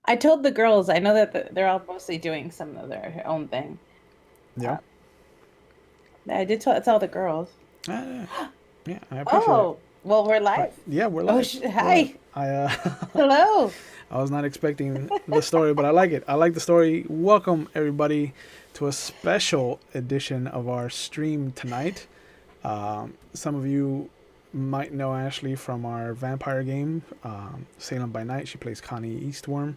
I told the girls, I know that they're all mostly doing some of their own thing. Yeah. Uh, I did tell the girls. Uh, yeah, I appreciate it. Oh, well, we're But live. yeah, we're Oh, live. We're live. hi. I Hello. I was not expecting the story, but I like it. I like the story. Welcome everybody to a special edition of our stream tonight. Some of you might know Ashley from our vampire game, Salem by Night. She plays Connie Eastworm.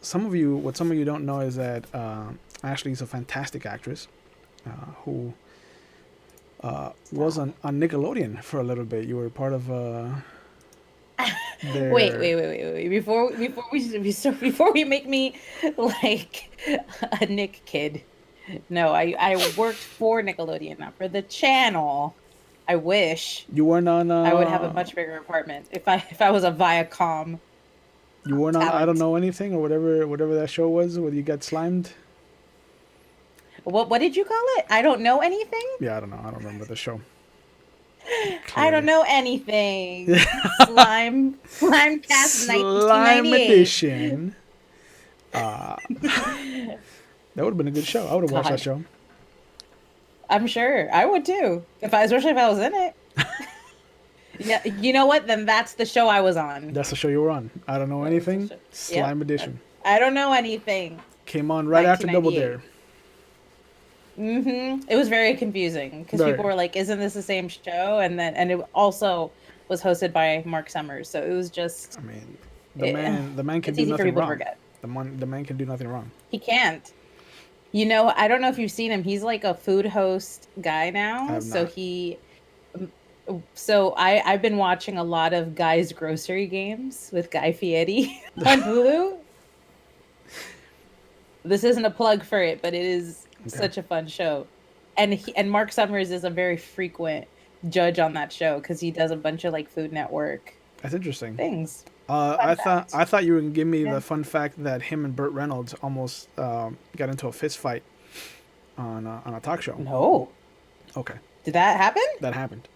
Some of you don't know is that Ashley is a fantastic actress who was Stop. on Nickelodeon for a little bit. You were part of Wait, their. wait, wait, wait, wait. Before we make me like a Nick kid. No, I worked for Nickelodeon, not for the channel. I wish You weren't on. I would have a much bigger apartment if I was a Viacom You weren't on. I don't talent. know anything or whatever that show was where you got slimed. What did you call it? I don't know anything. Yeah, I don't know. I don't remember the show I don't clearly. know anything. Slime Cast Slime 1998. edition. Uh, that would have been a good show. I would have watched that God, show. I'm sure I would too. Especially if I was in it. Yeah, you know what? Then that's the show I was on. That's the show you were on. I don't know That was the anything. show. Yep. Slime edition I don't know anything. came on right after Double 1998. Dare. It was very confusing because people Right. were like, "Isn't this the same show?" And it also was hosted by Mark Summers, so it was just I mean, it, the man can it's do easy for nothing people to wrong. forget. The man can do nothing wrong. He can't. You know, I don't know if you've seen him. He's like a food host guy I now. have not. Um, I've been watching a lot of Guy's Grocery Games with Guy Fieri on Hulu. This isn't a plug for it, but it is Okay, such a fun show. And Mark Summers is a very frequent judge on that show because he does a bunch of like Food Network that's interesting. things. I Fun thought fact. I thought you were gonna give me Yeah. the fun fact that him and Burt Reynolds almost got into a fist fight on a talk show. No. Okay, Did that happen? that happened.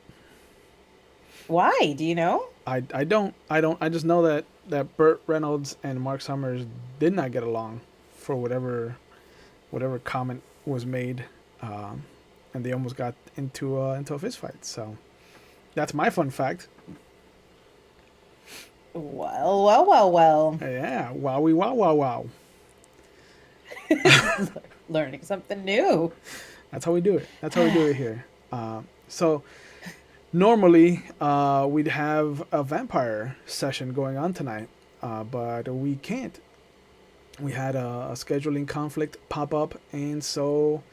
Why? Do you know? I just know that Burt Reynolds and Mark Summers did not get along for whatever comment was made, um, and they almost got into a fist fight. So that's my fun fact. Well, well, well, well. Yeah, wowie wow wow wow. Learning something new. That's how we do it. That's how we do it here. So normally we'd have a vampire session going on tonight, but we can't. We had a scheduling conflict pop up, and so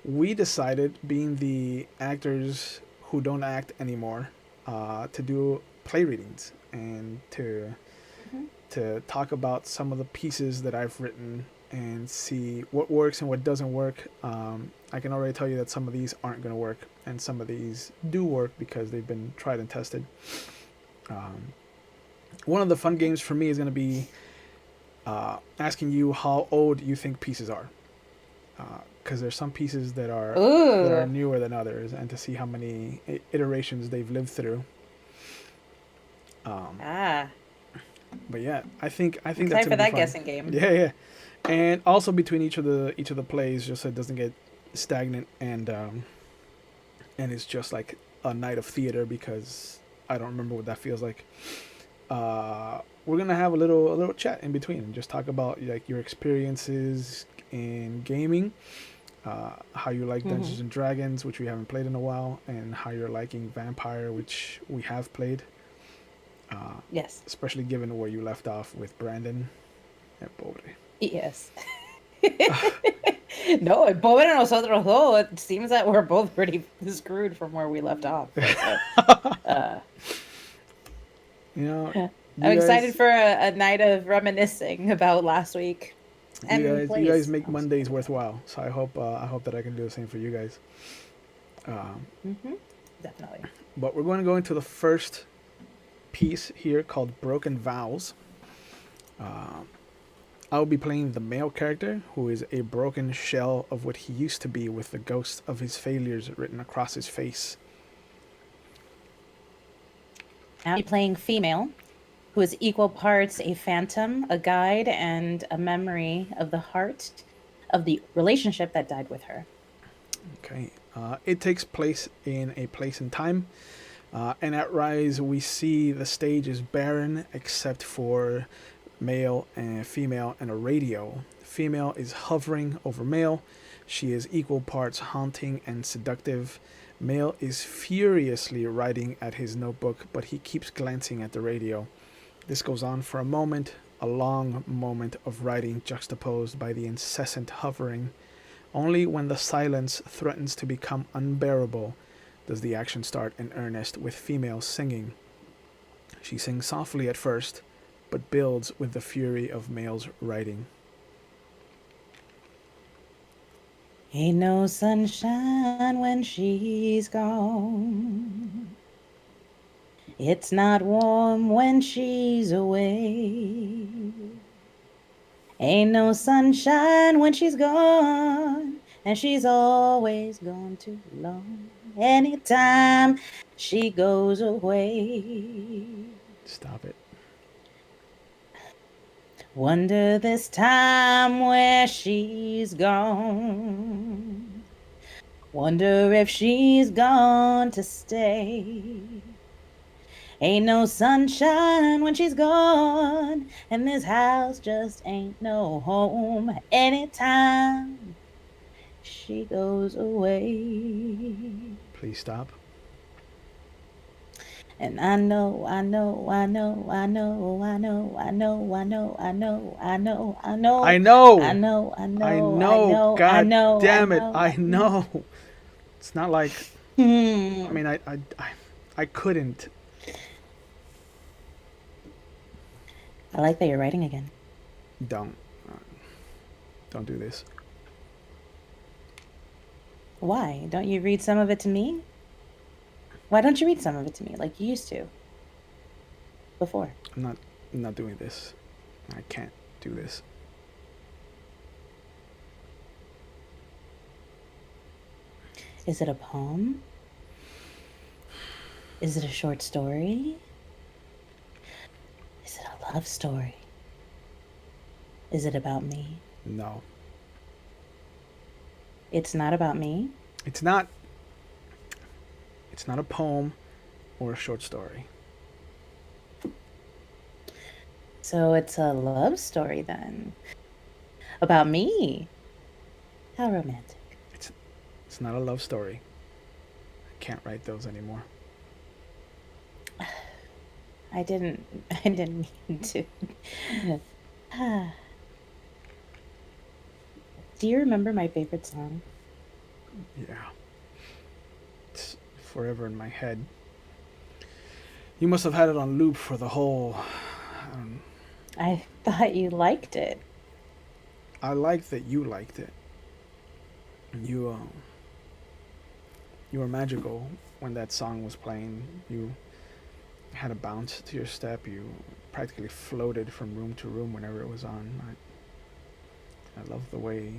we decided, being the actors who don't act anymore, to do play readings and Mhm. to talk about some of the pieces that I've written and see what works and what doesn't work. I can already tell you that some of these aren't going to work, and some of these do work because they've been tried and tested. Um, One of the fun games for me is going to be asking you how old you think pieces are, because there's some pieces that are Ooh. newer than others, and to see how many iterations they've lived through. Um, Ah. but yeah, I think that's Excited gonna for be that fun. guessing game. Yeah, yeah, and also between each of the plays, just so it doesn't get stagnant, and it's just like a night of theater, because I don't remember what that feels like. We're gonna have a little chat in between and just talk about like your experiences in gaming, how you like Hmm. Dungeons and Dragons, which we haven't played in a while, and how you're liking Vampire, which we have played. Yes. Especially given where you left off with Brandon. Eh, pobre. Yes. No, both of nosotros dos, it seems that we're both pretty screwed from where we left off. Uh, You know, I'm you excited guys, for a night of reminiscing about last week you and guys, you guys plays. make Also. Mondays worthwhile. So I hope that I can do the same for you guys. Um, Hmm. Definitely. but we're going to go into the first piece here called Broken Vowels. Um, I'll be playing the male character, who is a broken shell of what he used to be, with the ghosts of his failures written across his face. I'll be playing female. who is equal parts a phantom, a guide, and a memory of the heart of the relationship that died with her. Okay. It takes place in a place and time. And at Rise, we see the stage is barren except for male and female and a radio. Female is hovering over male. She is equal parts haunting and seductive. Male is furiously writing at his notebook, but he keeps glancing at the radio. This goes on for a moment, a long moment of writing juxtaposed by the incessant hovering. Only when the silence threatens to become unbearable does the action start in earnest with female singing. She sings softly at first, but builds with the fury of male's writing. Ain't no sunshine when she's gone. It's not warm when she's away. Ain't no sunshine when she's gone, and she's always gone too long. Anytime she goes away. Stop it. Wonder this time where she's gone. Wonder if she's gone to stay. Ain't no sunshine when she's gone, and this house just ain't no home anytime she goes away. Please stop. And I know, I know, I know, I know, I know, I know, I know, I know, I know, I I know, I know! know, I I know, I know! know, I God know, I damn it! know, I I know. know! It's not like. I Hmm. mean, I couldn't. I like that you're writing again. Don't. Uh, don't do this. Why? Don't you read some of it to me? Why don't you read some of it to me like you used to before? I'm not. I'm not doing this. I can't do this. Is it a poem? Is it a short story? Is it a love story? Is it about me? No. It's not about me. It's not. It's not a poem or a short story. So it's a love story then. About me. How romantic. It's. It's not a love story. I can't write those anymore. I didn't mean to. Do you remember my favorite song? Yeah. It's forever in my head. You must have had it on loop for the whole. Um, I thought you liked it. I like that you liked it. You you were magical when that song was playing. You had a bounce to your step. You practically floated from room to room whenever it was on. I love the way.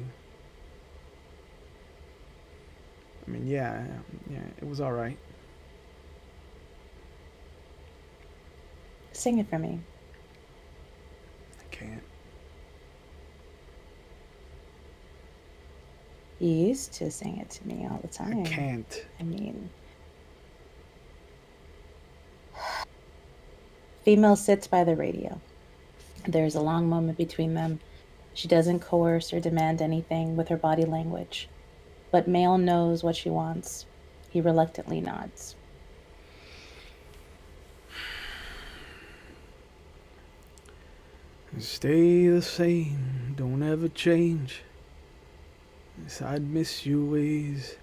I mean, yeah, yeah, it was all right. Sing it for me. I can't. You used to sing it to me all the I time. can't. I mean, female sits by the radio. There's a long moment between them. She doesn't coerce or demand anything with her body language, but male knows what she wants. He reluctantly nods. Stay the same. Don't ever change. Yes, I'd miss your ways.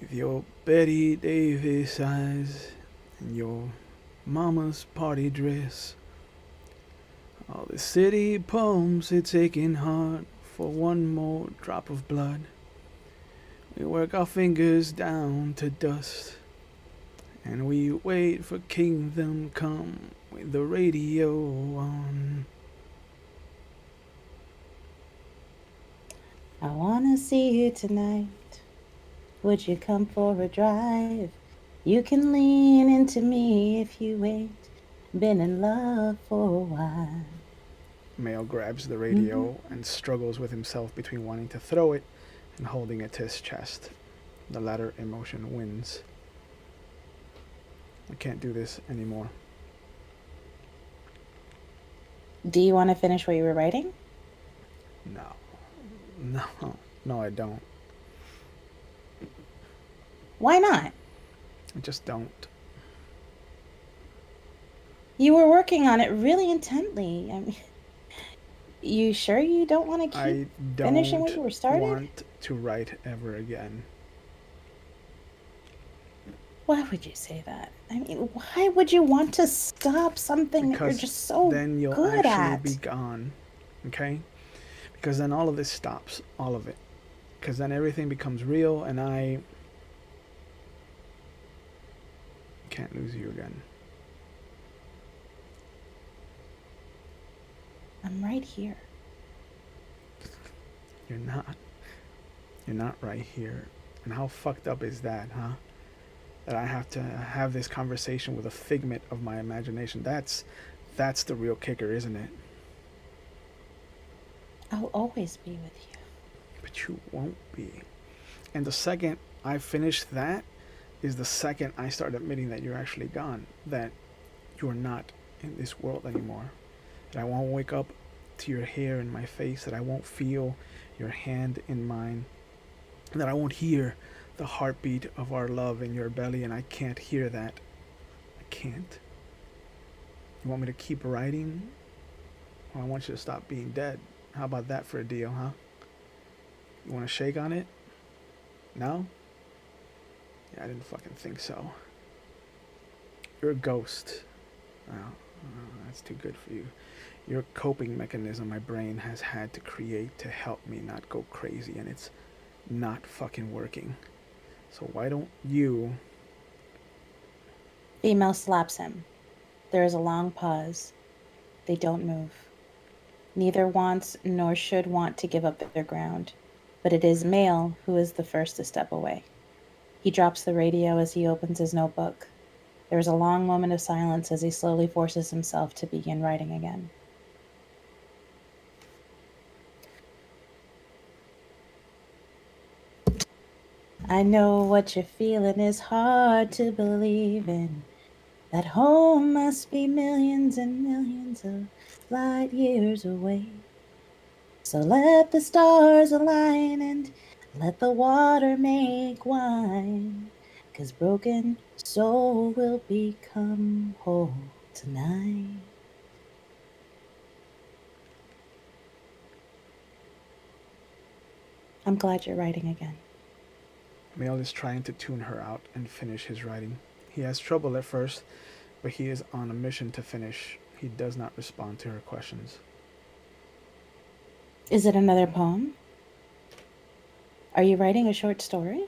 With your Betty Davis eyes and your mama's party dress. All the city pumps its aching heart for one more drop of blood. We work our fingers down to dust, and we wait for kingdom come with the radio on. I wanna see you tonight. Would you come for a drive? You can lean into me if you wait. Been in love for a while. Male grabs the radio Mm-hmm. and struggles with himself between wanting to throw it and holding it to his chest. The latter emotion wins. I can't do this anymore. Do you want to finish what you were writing? No. No. No, I don't. Why not? I just don't. You were working on it really intently. I mean, you sure you don't want to keep I finishing what don't you were started? want to write ever again. Why would you say that? I mean, why would you want to stop something that you're Because just so then you'll good actually be at? gone. Okay? Because then all of this stops. All of it. Because then everything becomes real and I can't lose you again. I'm right here. You're not. You're not right here. And how fucked up is that, huh? That I have to have this conversation with a figment of my imagination. That's the real kicker, isn't it? I'll always be with you. But you won't be. And the second I finish that is the second I start admitting that you're actually gone, that you're not in this world anymore. That I won't wake up to your hair in my face, that I won't feel your hand in mine, that I won't hear the heartbeat of our love in your belly, and I can't hear that. I can't. You want me to keep writing? Well, I want you to stop being dead. How about that for a deal, huh? You want to shake on it? No? Yeah, I didn't fucking think so. You're a ghost. That's too good for you. You're a coping mechanism my brain has had to create to help me not go crazy, and it's not fucking working. So why don't you? Female slaps him. There is a long pause. They don't move. Neither wants nor should want to give up their ground, but it is male who is the first to step away. He drops the radio as he opens his notebook. There is a long moment of silence as he slowly forces himself to begin writing again. I know what you're feeling is hard to believe in. That home must be millions and millions of light years away. So let the stars align and let the water make wine. 'Cause broken soul will become whole tonight. I'm glad you're writing again. Mail is trying to tune her out and finish his writing. He has trouble at first, but he is on a mission to finish. He does not respond to her questions. Is it another poem? Are you writing a short story?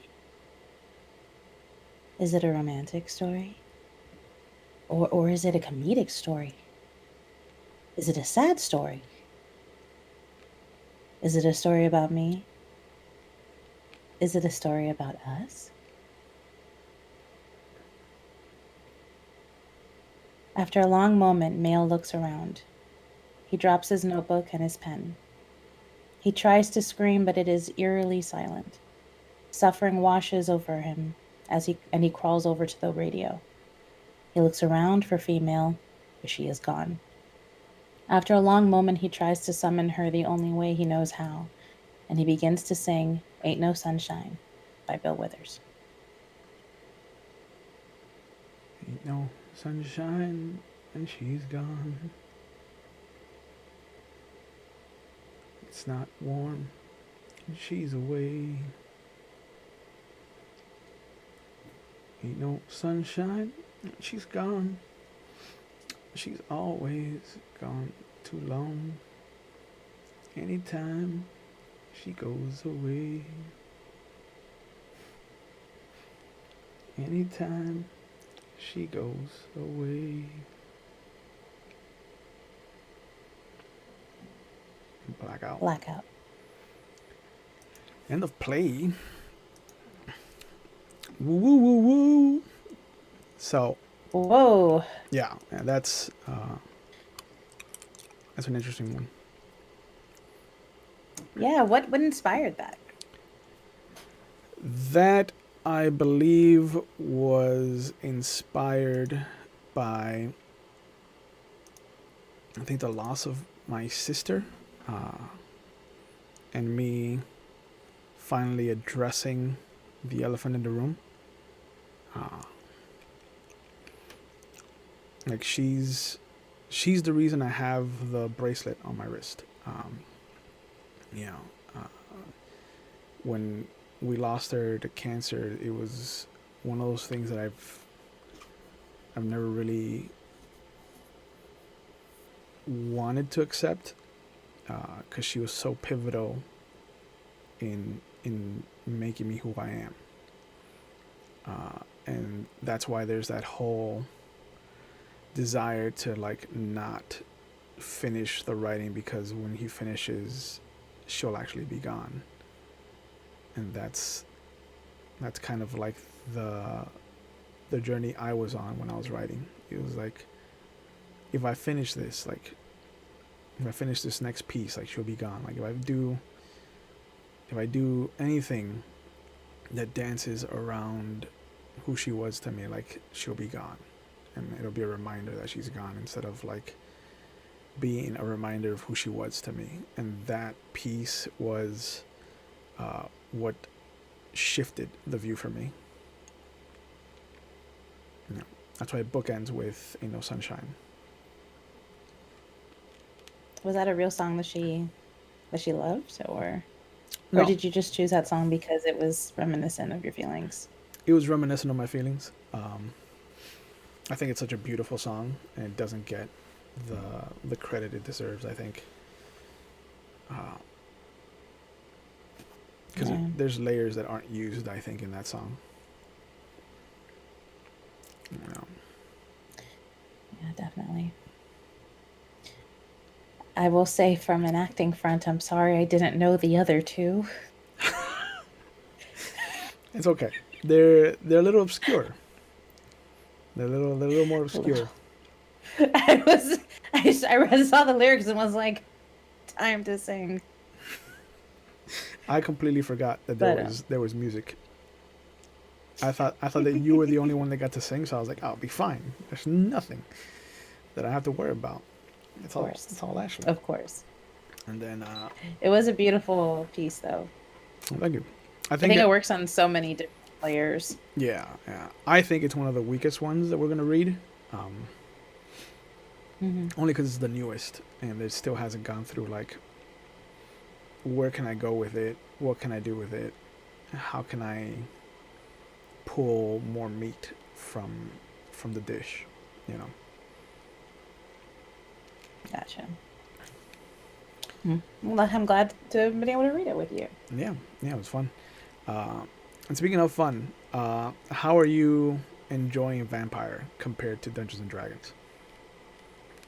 Is it a romantic story? Or is it a comedic story? Is it a sad story? Is it a story about me? Is it a story about us? After a long moment, Mail looks around. He drops his notebook and his pen. He tries to scream, but it is eerily silent. Suffering washes over him he crawls over to the radio. He looks around for female, but she is gone. After a long moment, he tries to summon her the only way he knows how, and he begins to sing Ain't No Sunshine by Bill Withers. Ain't no sunshine and she's gone. It's not warm and she's away. Ain't no sunshine and she's gone. She's always gone too long. Anytime she goes away. Anytime she goes away. Blackout. Blackout. End of play. Woo woo woo woo. So Whoa. Yeah, and that's an interesting one. Yeah, what inspired that? That I believe was inspired by, I think, the loss of my sister, uh, and me finally addressing the elephant in the room. Uh, like she's the reason I have the bracelet on my wrist. You know, uh, when we lost her to cancer, it was one of those things that I've never really wanted to accept, because she was so pivotal in making me who I am, and that's why there's that whole desire to like not finish the writing, because when he finishes, she'll actually be gone, and that's kind of like the journey I was on when I was writing. It was like, if I finish this, like if I finish this next piece, like she'll be gone. Like if I do anything that dances around who she was to me, like she'll be gone, and it'll be a reminder that she's gone instead of like being a reminder of who she was to me. And that piece was what shifted the view for me. You know, that's why book ends with "Ain't No Sunshine." Was that a real song that she loved, or No, did you just choose that song because it was reminiscent of your feelings? it was reminiscent of my feelings. I think it's such a beautiful song, and it doesn't get the credit it deserves. I think because Yeah, there's layers that aren't used. I think in that song. You know. yeah, definitely. I will say from an acting front, I'm sorry I didn't know the other two. It's okay. They're a little obscure. They're a little more obscure. I was I saw the lyrics and was like, time to sing. I completely forgot that there But was there was music. I thought that you were the only one that got to sing, so I was like, I'll be fine. There's nothing that I have to worry about. of It's course. all Ashley. Of course. And then It was a beautiful piece though. well, thank you. I I think think it it works on so many different layers. yeah. I think it's one of the weakest ones that we're gonna read. Um, Hmm. Only because it's the newest and it still hasn't gone through like, where can I go with it? What can I do with it? How can I pull more meat from the dish? You know. Gotcha. Well, I'm glad to have been able to read it with you. Yeah, yeah, it was fun. Uh, and speaking of fun, how are you enjoying Vampire compared to Dungeons and Dragons?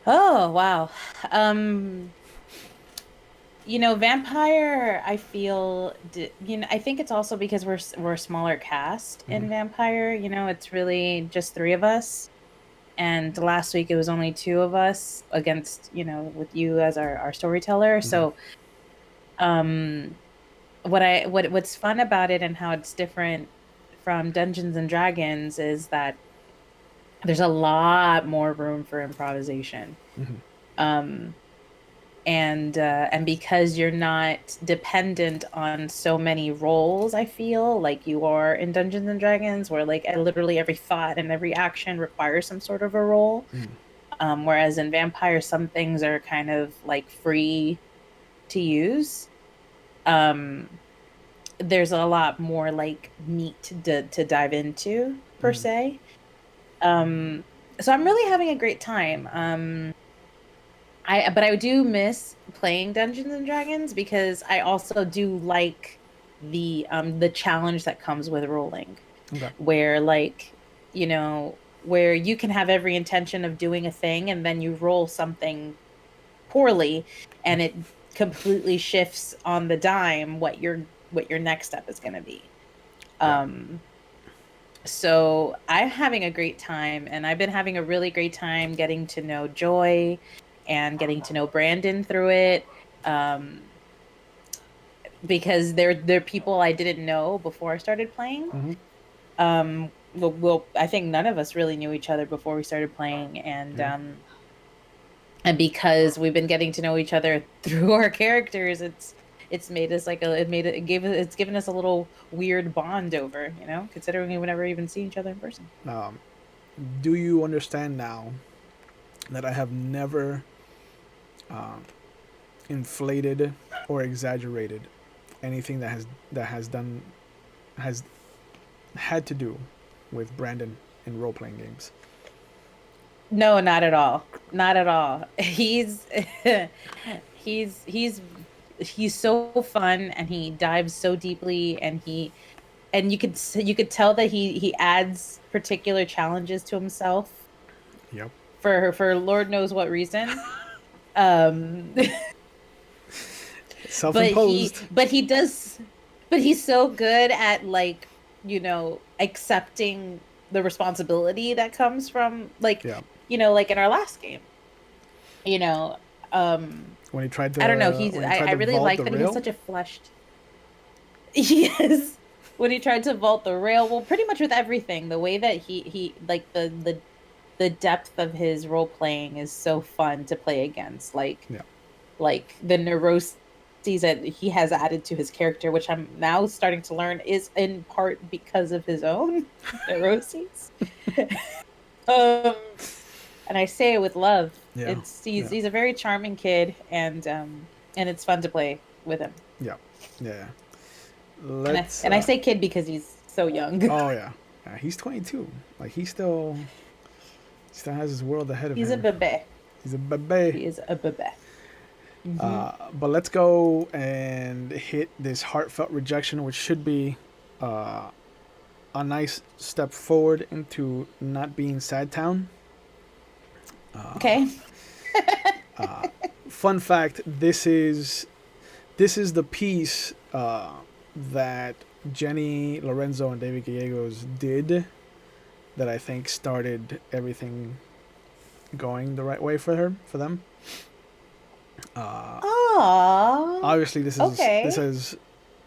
Oh, wow. Um, Vampire, I feel, I think it's also because we're a smaller cast Mm-hmm. in Vampire. It's really just three of us. And last week it was only two of us against, with you as our storyteller. Mm-hmm. So, um, what's fun about it and how it's different from Dungeons and Dragons is that there's a lot more room for improvisation. Mm-hmm. Um, and because you're not dependent on so many roles, I feel like you are in Dungeons and Dragons, where like literally every thought and every action requires some sort of a role. Mm-hmm. Whereas in Vampire, some things are kind of like free to use. Um, there's a lot more like meat to dive into per Mm-hmm. se. Um, so I'm really having a great time. But I do miss playing Dungeons and Dragons because I also do like the challenge that comes with rolling, Okay. where where you can have every intention of doing a thing and then you roll something poorly and it completely shifts on the dime what your next step is going to be. Yeah. Um So I'm having a great time, and I've been having a really great time getting to know Joy and getting to know Brandon through it. Um, because they're people I didn't know before I started playing. Mm-hmm. I think none of us really knew each other before we started playing, Yeah. and because we've been getting to know each other through our characters, it's made us like it's given us a little weird bond over, considering we would never even see each other in person. Um, do you understand now that I have never uh, inflated or exaggerated anything has had to do with Brandon in role playing games? No, not at all. Not at all. He's he's he's so fun, and he dives so deeply, and you could tell that he adds particular challenges to himself Yep. for Lord knows what reason. Um Self-imposed. but he does, but he's so good at, like, accepting the responsibility that comes from, like, Yeah. like in our last game, you know um I don't know, I When he tried to really vault like the that he has rail. such a fleshed. Yes. When he tried to vault the rail, well, pretty much with everything, the way that he like the depth of his role playing is so fun to play against, Yeah. like the neuroses that he has added to his character, which I'm now starting to learn is in part because of his own neuroses. um and I say it with love. Yeah. It's he's Yeah. he's a very charming kid, and it's fun to play with him. Yeah. Yeah. And I Let's. and I say kid because he's so young. Oh yeah. He's 22. Like he still has his world ahead of He's a him. bebe. He's a baby. He is a bebe. Hmm. But let's go and hit this heartfelt rejection, which should be uh, a nice step forward into not being sad town. Okay. Fun fact: this is the piece that Jenny Lorenzo and David Gallegos did that I think started everything going the right way for them. Aww. Obviously, this Okay. has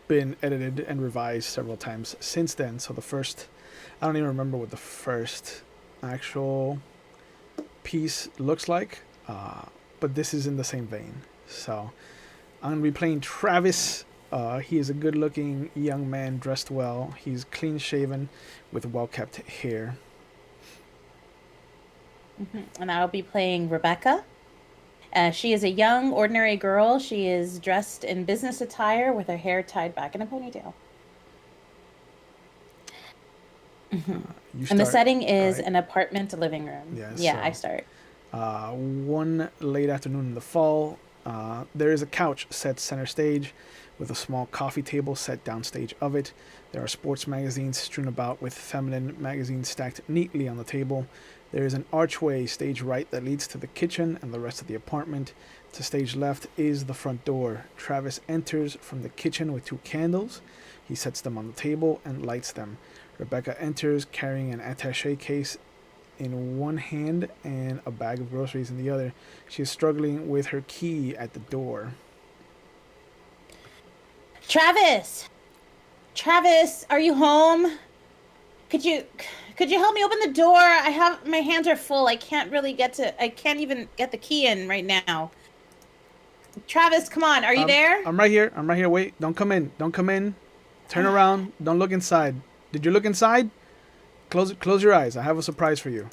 been edited and revised several times since then. So I don't even remember what the first actual piece looks like, but this is in the same vein. So I'm gonna be playing Travis. He is a good-looking young man dressed well. He's clean-shaven, with well-kept hair. And I'll be playing Rebecca. She is a young, ordinary girl. She is dressed in business attire with her hair tied back in a ponytail. Mhm. You And the start, setting is right? an apartment living room. Yeah. Yeah, I So start. one late afternoon in the fall, there is a couch set center stage with a small coffee table set downstage of it. There are sports magazines strewn about with feminine magazines stacked neatly on the table. There is an archway stage right that leads to the kitchen and the rest of the apartment. To stage left is the front door. Travis enters from the kitchen with two candles. He sets them on the table and lights them. Rebecca enters carrying an attaché case in one hand and a bag of groceries in the other. She is struggling with her key at the door. Travis! Travis, are you home? Could you could you help me open the door? My hands are full. I can't even get the key in right now. Travis, come on. Are you there? I'm right here. I'm right here. Wait, don't come in. Don't come in. Turn around. Don't look inside. Did you look inside? Close your eyes. I have a surprise for you.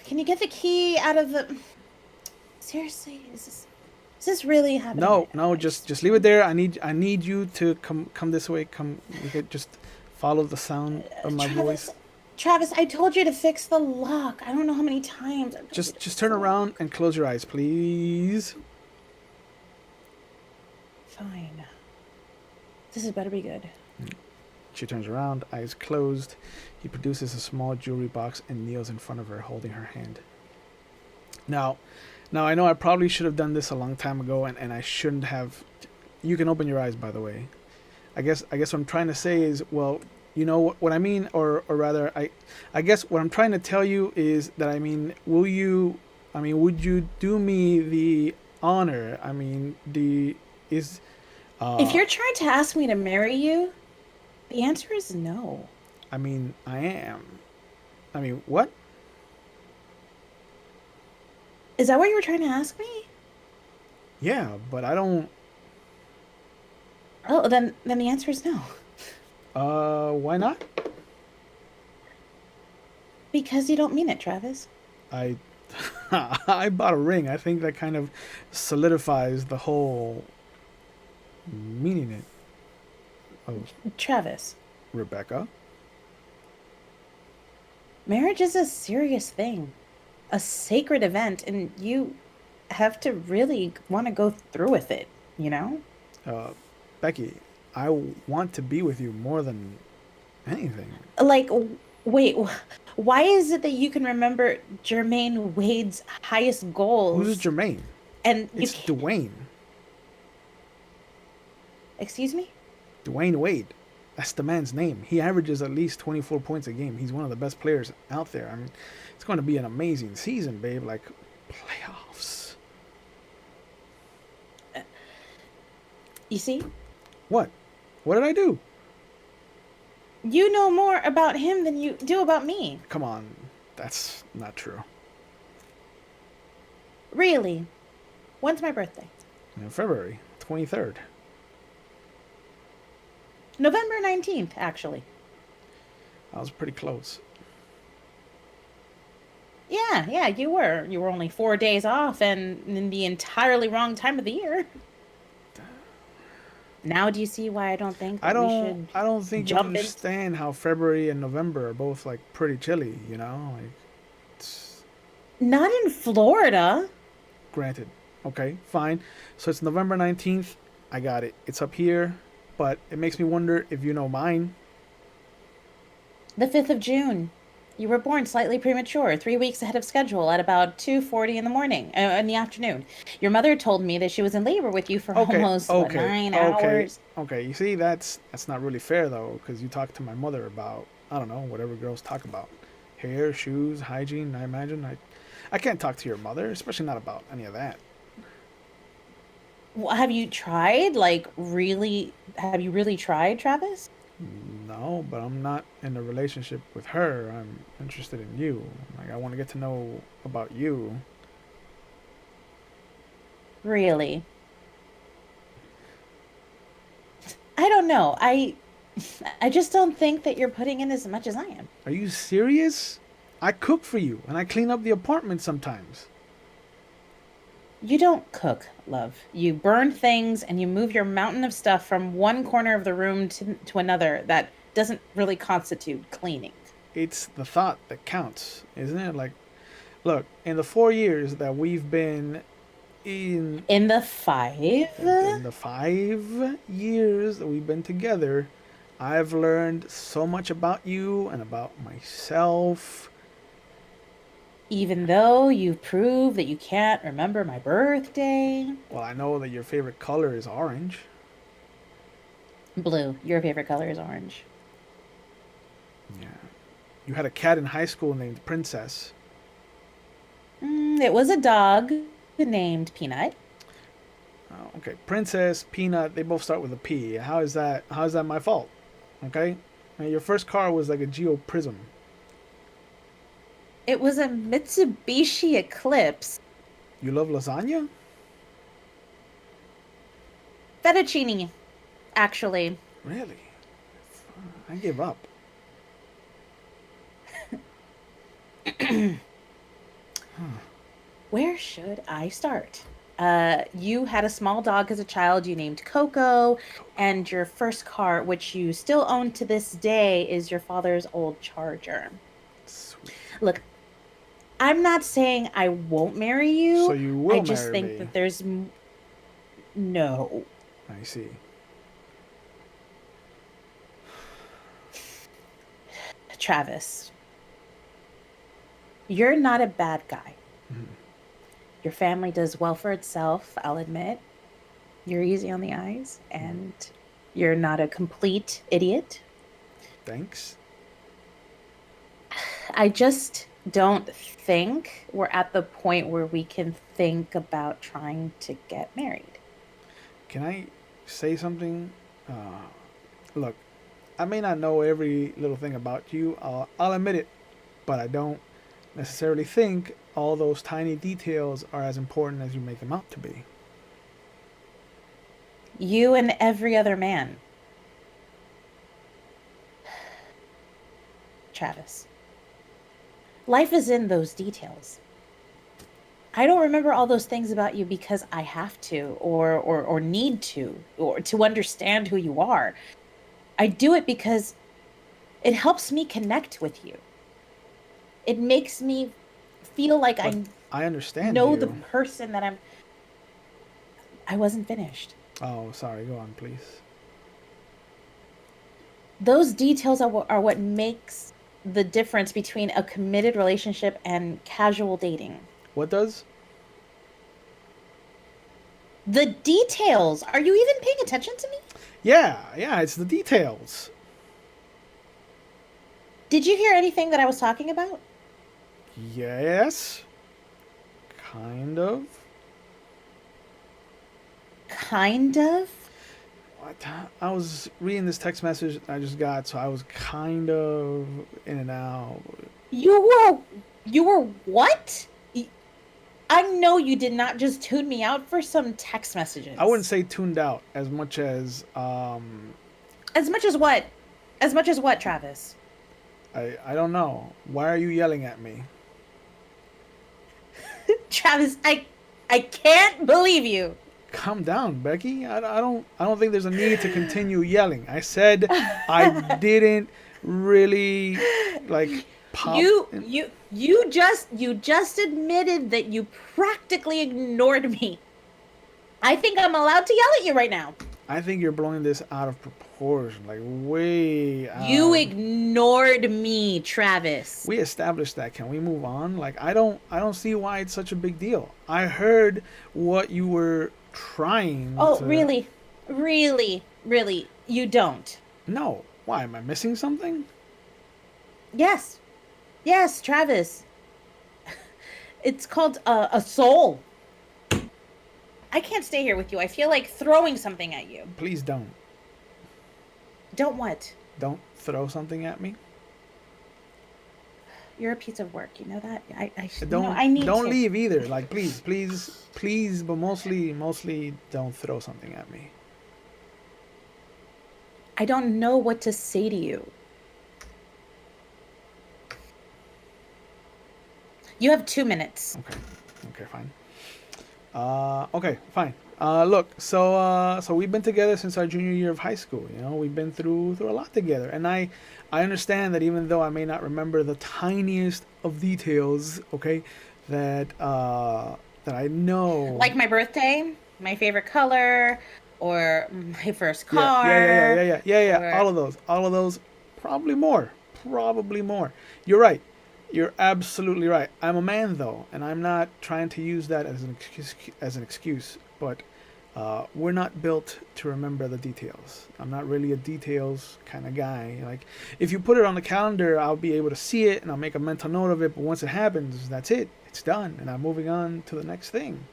Can you get the key out of the Seriously, is this really happening No, right now? no, just leave it there. I need you to come this way. Come, you could just follow the sound of my Travis, voice. Travis, I told you to fix the lock. I don't know how many times I've told you to Just fix turn the around lock. and close your eyes, please. Fine. This had better be good. She turns around, eyes closed. He produces a small jewelry box and kneels in front of her, holding her hand. Now, I know I probably should have done this a long time ago, and I shouldn't have. You can open your eyes, by the way. I guess what I'm trying to say is, well, You know what I mean, or rather, I guess what I'm trying to tell you is that I mean, will you, I mean, would you do me the honor? I mean, the is, If uh, you're trying to ask me to marry you, the answer is no. I mean, I am. I mean, what? Is that what you were trying to ask me? Yeah, but I don't. Oh, then the answer is no. Why not? Because you don't mean it, Travis. I, I bought a ring. I think that kind of solidifies the whole meaning it of Travis, Rebecca. marriage is a serious thing, a sacred event, and you have to really want to go through with it, you know? Uh, Becky, I want to be with you more than anything. Like, wait, why is it that you can remember Jermaine Wade's highest Who's goals Jermaine? and you It's can't, Dwayne. excuse me? Dwayne Wade. That's the man's name. He averages at least 24 points a game. He's one of the best players out there. I mean, it's going to be an amazing season, babe. Like, playoffs. You see? What? What did I do? You know more about him than you do about me. Come on. That's not true. Really? When's my birthday? In February 23rd. November 19th, actually. I was pretty close. Yeah, you were. You were only 4 days off and in the entirely wrong time of the year. Now do you see why I don't think I that we don't should I don't think you jump in? understand how February and November are both like pretty chilly, you know? Like it's Not in Florida. granted. Okay, fine. So it's November 19th. I got it. It's up here, but it makes me wonder if you know mine. The 5th of June. You were born slightly premature, 3 weeks ahead of schedule at about 2:40 in the morning, in the afternoon. Your mother told me that she was in labor with you for Okay, almost, what, okay, nine okay, hours? okay. You see, that's not really fair though, because you talk to my mother about I don't know whatever girls talk about, hair, shoes, hygiene. I imagine I can't talk to your mother, especially not about any of that. Have you tried? Like, really? Have you really tried, Travis? No, but I'm not in a relationship with her. I'm interested in you. Like I want to get to know about you. Really? I don't know. I just don't think that you're putting in as much as I am. Are you serious? I cook for you and I clean up the apartment sometimes. You don't cook, love. You burn things and you move your mountain of stuff from one corner of the room to another. That doesn't really constitute cleaning. It's the thought that counts, isn't it? Like, look, in the 4 years that we've been in, In the five? in the 5 years that we've been together, I've learned so much about you and about myself. Even though you've proved that you can't remember my birthday. Well, I know that your favorite color is orange. Blue, your favorite color is orange. Yeah. You had a cat in high school named Princess. It was a dog named Peanut. Oh, okay, Princess, Peanut, they both start with a P. How is that? How is that my fault? Okay, and your first car was like a Geo Prism. It was a Mitsubishi Eclipse. You love lasagna? Fettuccine, actually. Really? I give up. Where should I start? You had a small dog as a child you named Coco, and your first car, which you still own to this day, is your father's old Charger. Sweet. Look, I'm not saying I won't marry So you. you I will just marry think me. that no. I see. Travis, you're not a bad guy. Mhm. Your family does well for itself, I'll admit. You're easy on the eyes, and you're not a complete idiot. Thanks. I just don't think we're at the point where we can think about trying to get married. Can I say something? Look, I may not know every little thing about you. I'll admit it, but I don't necessarily think all those tiny details are as important as you make them out to be. You and every other man, Travis. Life is in those details. I don't remember all those things about you because I have to or need to or to understand who you are. I do it because it helps me connect with you. It makes me feel like But I I understand know the you. person that I wasn't finished. Oh, sorry. Go on, please. Those details are what makes the difference between a committed relationship and casual dating. What does? The details. Are you even paying attention to me? Yeah, yeah. It's the details. Did you hear anything that I was talking about? Yes, kind of. Kind of. What? I was reading this text message I just got, so I was kind of in and out. You were you were what? I know you did not just tune me out for some text I wouldn't messages. say tuned out as much as As much as what? As much as what, Travis? I don't know. Why are you yelling at me? Travis, I can't believe you. Calm down, Becky. I don't think there's a need to continue yelling. I said I didn't really like pop. You just admitted that you practically ignored me. I think I'm allowed to yell at you right now. I think you're blowing this out of proportion, like way You out. ignored me, Travis. We established that. Can we move on? Like I don't see why it's such a big deal. I heard what you were trying Oh, to. really? Really? Really? You don't? No. Why am I missing something? Yes. Yes, Travis. It's called a soul. I can't stay here with you. I feel like throwing something at you. Please don't. Don't what? Don't throw something at me. You're a piece of work. You know that? Don't I need don't to. leave either. Like please, please, please, but mostly don't throw something at me. I don't know what to say to you. You have 2 minutes. Okay. Okay, fine. Okay, fine. Look, so we've been together since our junior year of high school. You know, we've been through a lot together, and I understand that even though I may not remember the tiniest of details, okay, that I know. Like my birthday, my favorite color, or my first Yeah, yeah, yeah, yeah, yeah, car, yeah, yeah, yeah. or All of those, probably more. You're right. You're absolutely right. I'm a man though, and I'm not trying to use that as an excuse. But we're not built to remember the details. I'm not really a details kind of guy. Like, if you put it on the calendar, I'll be able to see it and I'll make a mental note of it. But once it happens, that's it. It's done, and I'm moving on to the next thing.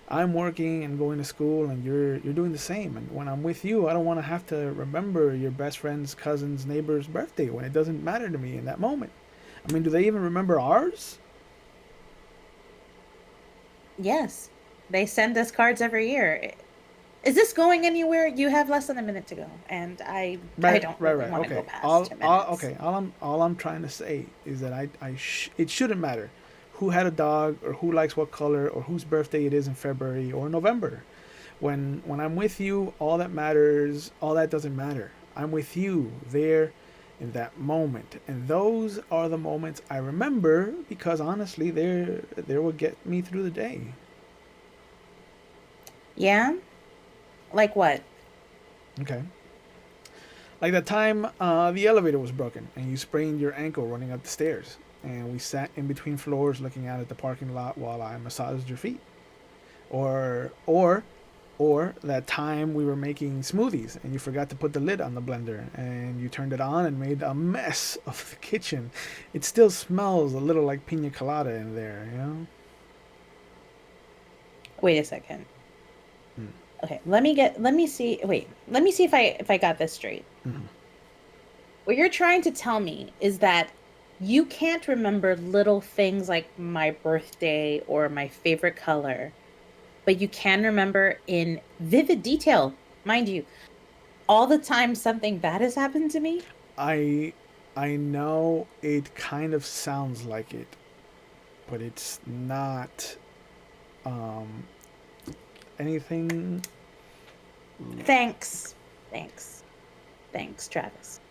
I'm working and going to school, and you're doing the same. And when I'm with you, I don't want to have to remember your best friend's cousin's neighbor's birthday when it doesn't matter to me in that moment. I mean, do they even remember ours? yes, they send us cards every year. Is this going anywhere? You have less than a minute to go, and I Right, don't right, really right. want to go Okay. past 2 minutes. Okay. All I'm trying to say is that it shouldn't matter who had a dog or who likes what color or whose birthday it is in February or November. When I'm with you, all that matters, all that doesn't matter. I'm with you there in that moment, and those are the moments I remember because honestly, they're what get me through the day. Yeah? Like what? Okay. Like that time the elevator was broken and you sprained your ankle running up the stairs, and we sat in between floors looking out at the parking lot while I massaged your feet. Or Or that time we were making smoothies and you forgot to put the lid on the blender and you turned it on and made a mess of the kitchen. It still smells a little like pina colada in there, you know? Wait a second. Mm. Okay, let me see if I got this straight. Mm. What you're trying to tell me is that you can't remember little things like my birthday or my favorite color, but you can remember in vivid detail, mind you, all the time something bad has happened to me. I I know it kind of sounds like it, but it's not um, anything. Thanks. Thanks. Thanks, Travis.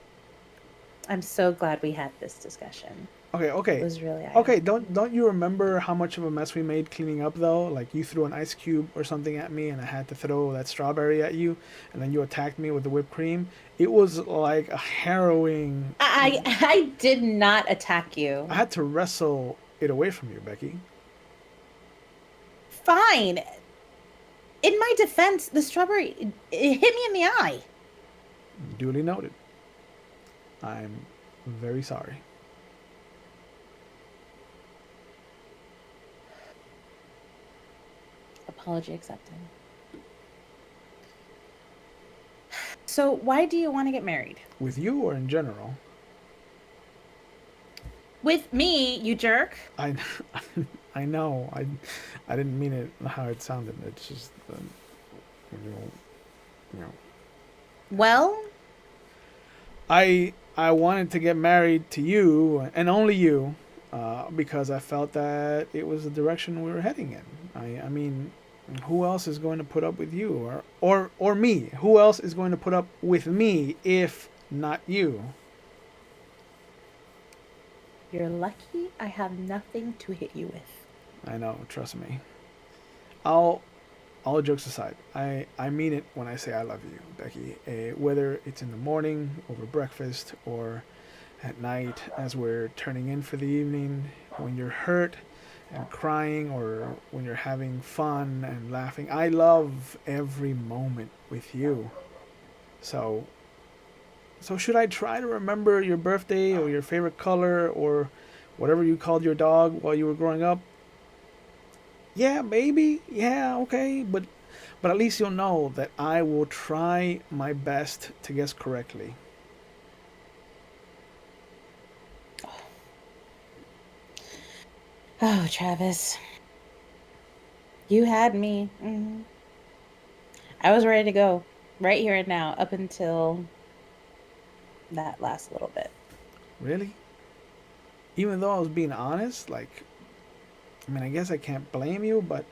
I'm so glad we had this discussion. Okay, It okay, was really okay. eye-opening. Don't you remember how much of a mess we made cleaning up though? Like you threw an ice cube or something at me, and I had to throw that strawberry at you, and then you attacked me with the whipped cream. It was like a harrowing. I did not attack I you. had to wrestle it away from you, Becky. Fine. In my defense, the strawberry it hit me in the eye. Duly noted. I'm very sorry. Apology accepted. So, why do you want to get married? With you or in general? With me, you jerk. I I know. I didn't mean it how it sounded. It's just you know, you know. Well, I wanted to get married to you and only you, because I felt that it was the direction we were heading in. I mean, who else is going to put up with you or me? Who else is going to put up with me if not you? you're lucky I have nothing to hit you with. I know. Trust me. I'll all jokes aside, I mean it when I say I love you, Becky. Whether it's in the morning over breakfast or at night as we're turning in for the evening, when you're hurt and crying, or when you're having fun and laughing, I love every moment with you. So, so should I try to remember your birthday or your favorite color or whatever you called your dog while you were growing up? Yeah, maybe. Yeah, okay, but at least you'll know that I will try my best to guess correctly. Oh, Travis, you had me. I was ready to go right here and now, up until that last little bit. Really? Even though I was being honest, like, I mean, I guess I can't blame you, but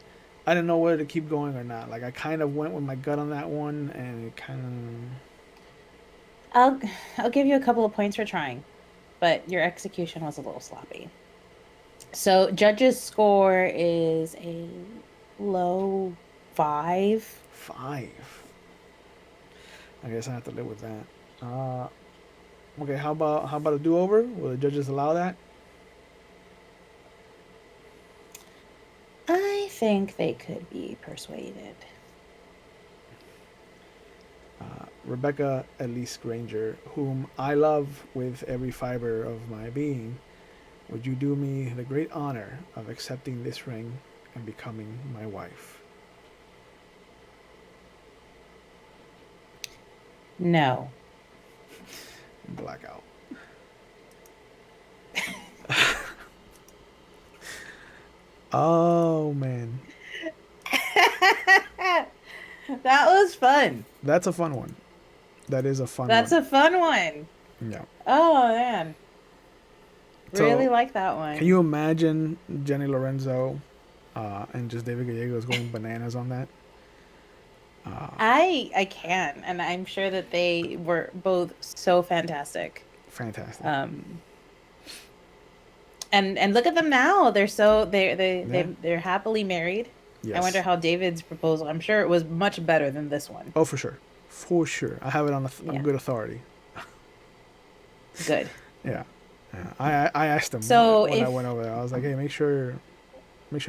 I didn't know whether to keep going or not. Like, I kind of went with my gut on that one, and it kind I'll I'll give you a couple of points for trying, but your execution was a little sloppy. So judges' score is a low five. of five. I guess I have to live with that. Okay, how about a do over? Will the judges allow that? I think they could be persuaded. Rebecca Elise Granger, whom I love with every fiber of my being, would you do me the great honor of accepting this ring and becoming my wife? No. Blackout. Oh man, That was fun. that's a fun one. That is a fun That's one. a fun one. Yeah. Oh man. Really So, like that can one. you imagine Jenny Lorenzo and just David Gallegos going bananas on that? Uh, I can, and I'm sure that they were both so fantastic. Fantastic. Um and look at them now. They're so Yeah. they're happily married. I wonder Yes. how David's proposal, I'm sure it was much better than this one. Oh, for sure. For sure. I have it on Yeah, good authority. good. Yeah. Yeah. I asked him So when I if went over there. I was like, hey, make sure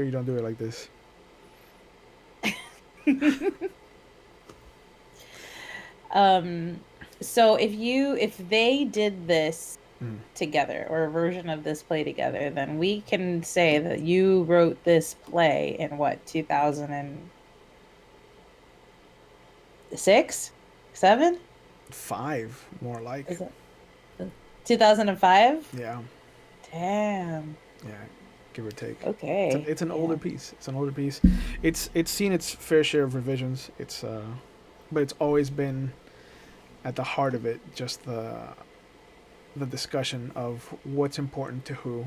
you don't do it like this. Um, so if they did this Mm. together or a version of this play together, then we can say that you wrote this play in what, 2006, 7? 5, more like. Is it 2005? Yeah, Damn. yeah, give or take. Okay. It's an older Yeah. piece. It's an older piece. It's seen its fair share of revisions. But it's always been at the heart of it just the discussion of what's important to who,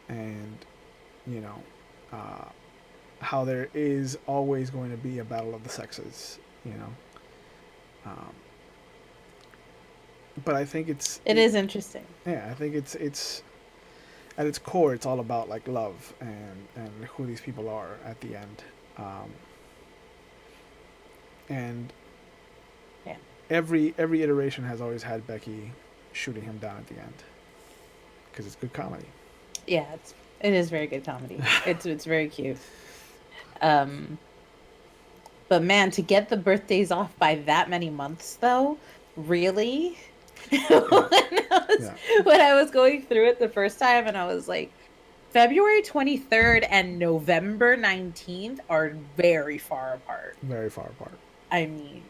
and you know, uh, how there is always going to be a battle of the sexes. You know, um, but I think It is interesting. yeah, I think it's at its core, it's all about like love and who these people are at the end, um, and Yeah. every iteration has always had Becky shooting him down at the end because it's good comedy. Yeah, it is very good comedy. It's very cute. Um, but man, to get the birthdays off by that many months though, really? Yeah, When yeah, I was going through it the first time and I was like, February 23rd and November 19th are very far apart. very far apart. I mean,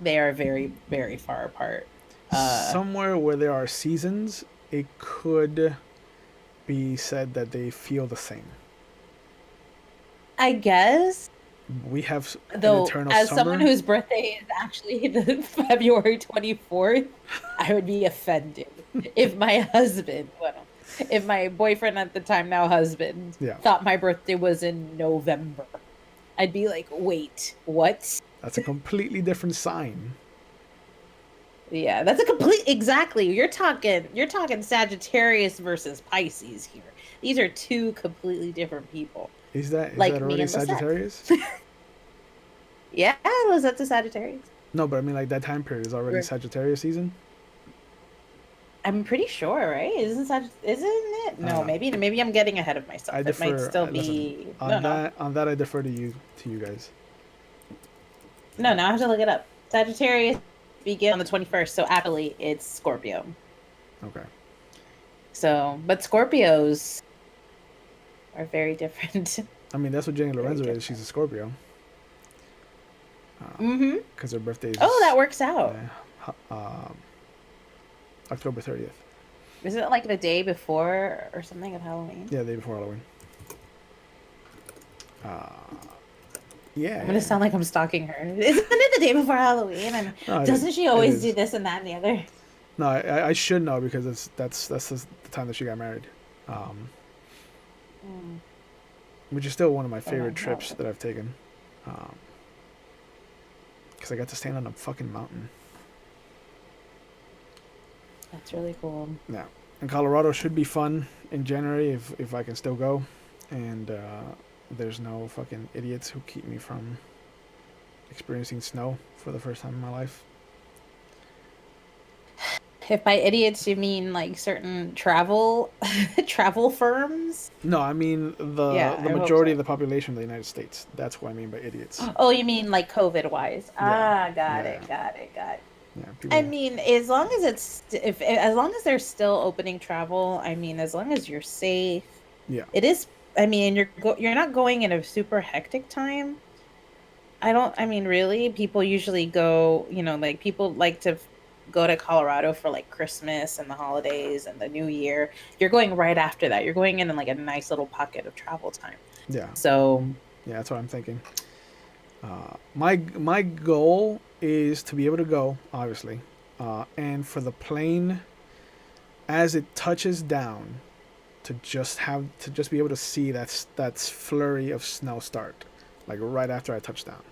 they are very, very far apart. Uh, Somewhere where there are seasons, it could be said that they feel the same. I guess. We have an Though, eternal as someone summer. whose birthday is actually the February 24th, I would be offended if my husband, well, if my boyfriend at the time, now husband, Yeah, thought my birthday was in November. I'd be like, wait, what? that's a completely different sign. Yeah, that's a complete exactly. You're talking Sagittarius versus Pisces here. These are two completely different people, Is that like me already and Lisette. Sagittarius? Yeah, Lisette's a Sagittarius. No, but I mean like that time period is already Sagittarius season. I'm pretty sure, right? Isn't it? I don't No, know. maybe I'm getting ahead of I myself. It might defer. still Listen, be no. on that I defer to you guys. No, now I have to look it up. Sagittarius begin on the 21st, so actually it's Scorpio. Okay. So, but Scorpios are very different. I mean that's what Jenny Very Lorenzo is. She's different. a Scorpio. Mm-hmm. Because her birthday Oh, is that works out. October 30th. Is it like the day before or something of Halloween? Yeah, the day before Halloween. Uh, yeah, I'm gonna yeah. sound like I'm stalking her. Isn't it the day before Halloween? And No, doesn't she it always do is. this and that and the other? No, I should know because that's the time that she got married, um, Mm. which is still one of my Oh my favorite trips God. that I've taken, because I got to stand on a fucking mountain. That's really cool. Yeah, and Colorado should be fun in January if I can still go, and there's no fucking idiots who keep me from experiencing snow for the first time in my life. If by idiots you mean like certain travel travel firms, No, I mean yeah, the I hope majority of so. the population of the United States. That's what I mean by idiots. Oh, you mean like COVID wise? Yeah, Ah, got yeah, it, got it, got it. yeah. I People. mean, as long as it's if as long as they're still opening travel, I mean, as long as you're safe, Yeah, it is. I mean, you're not going in a super hectic time. I mean, really, people usually go, like people like to go to Colorado for like Christmas and the holidays and the New Year. You're going right after that. You're going in like a nice little pocket of travel time. yeah, So, yeah. That's what I'm thinking. My goal is to be able to go, obviously, and for the plane as it touches down to just be able to see that's flurry of snow start, like right after I touch down.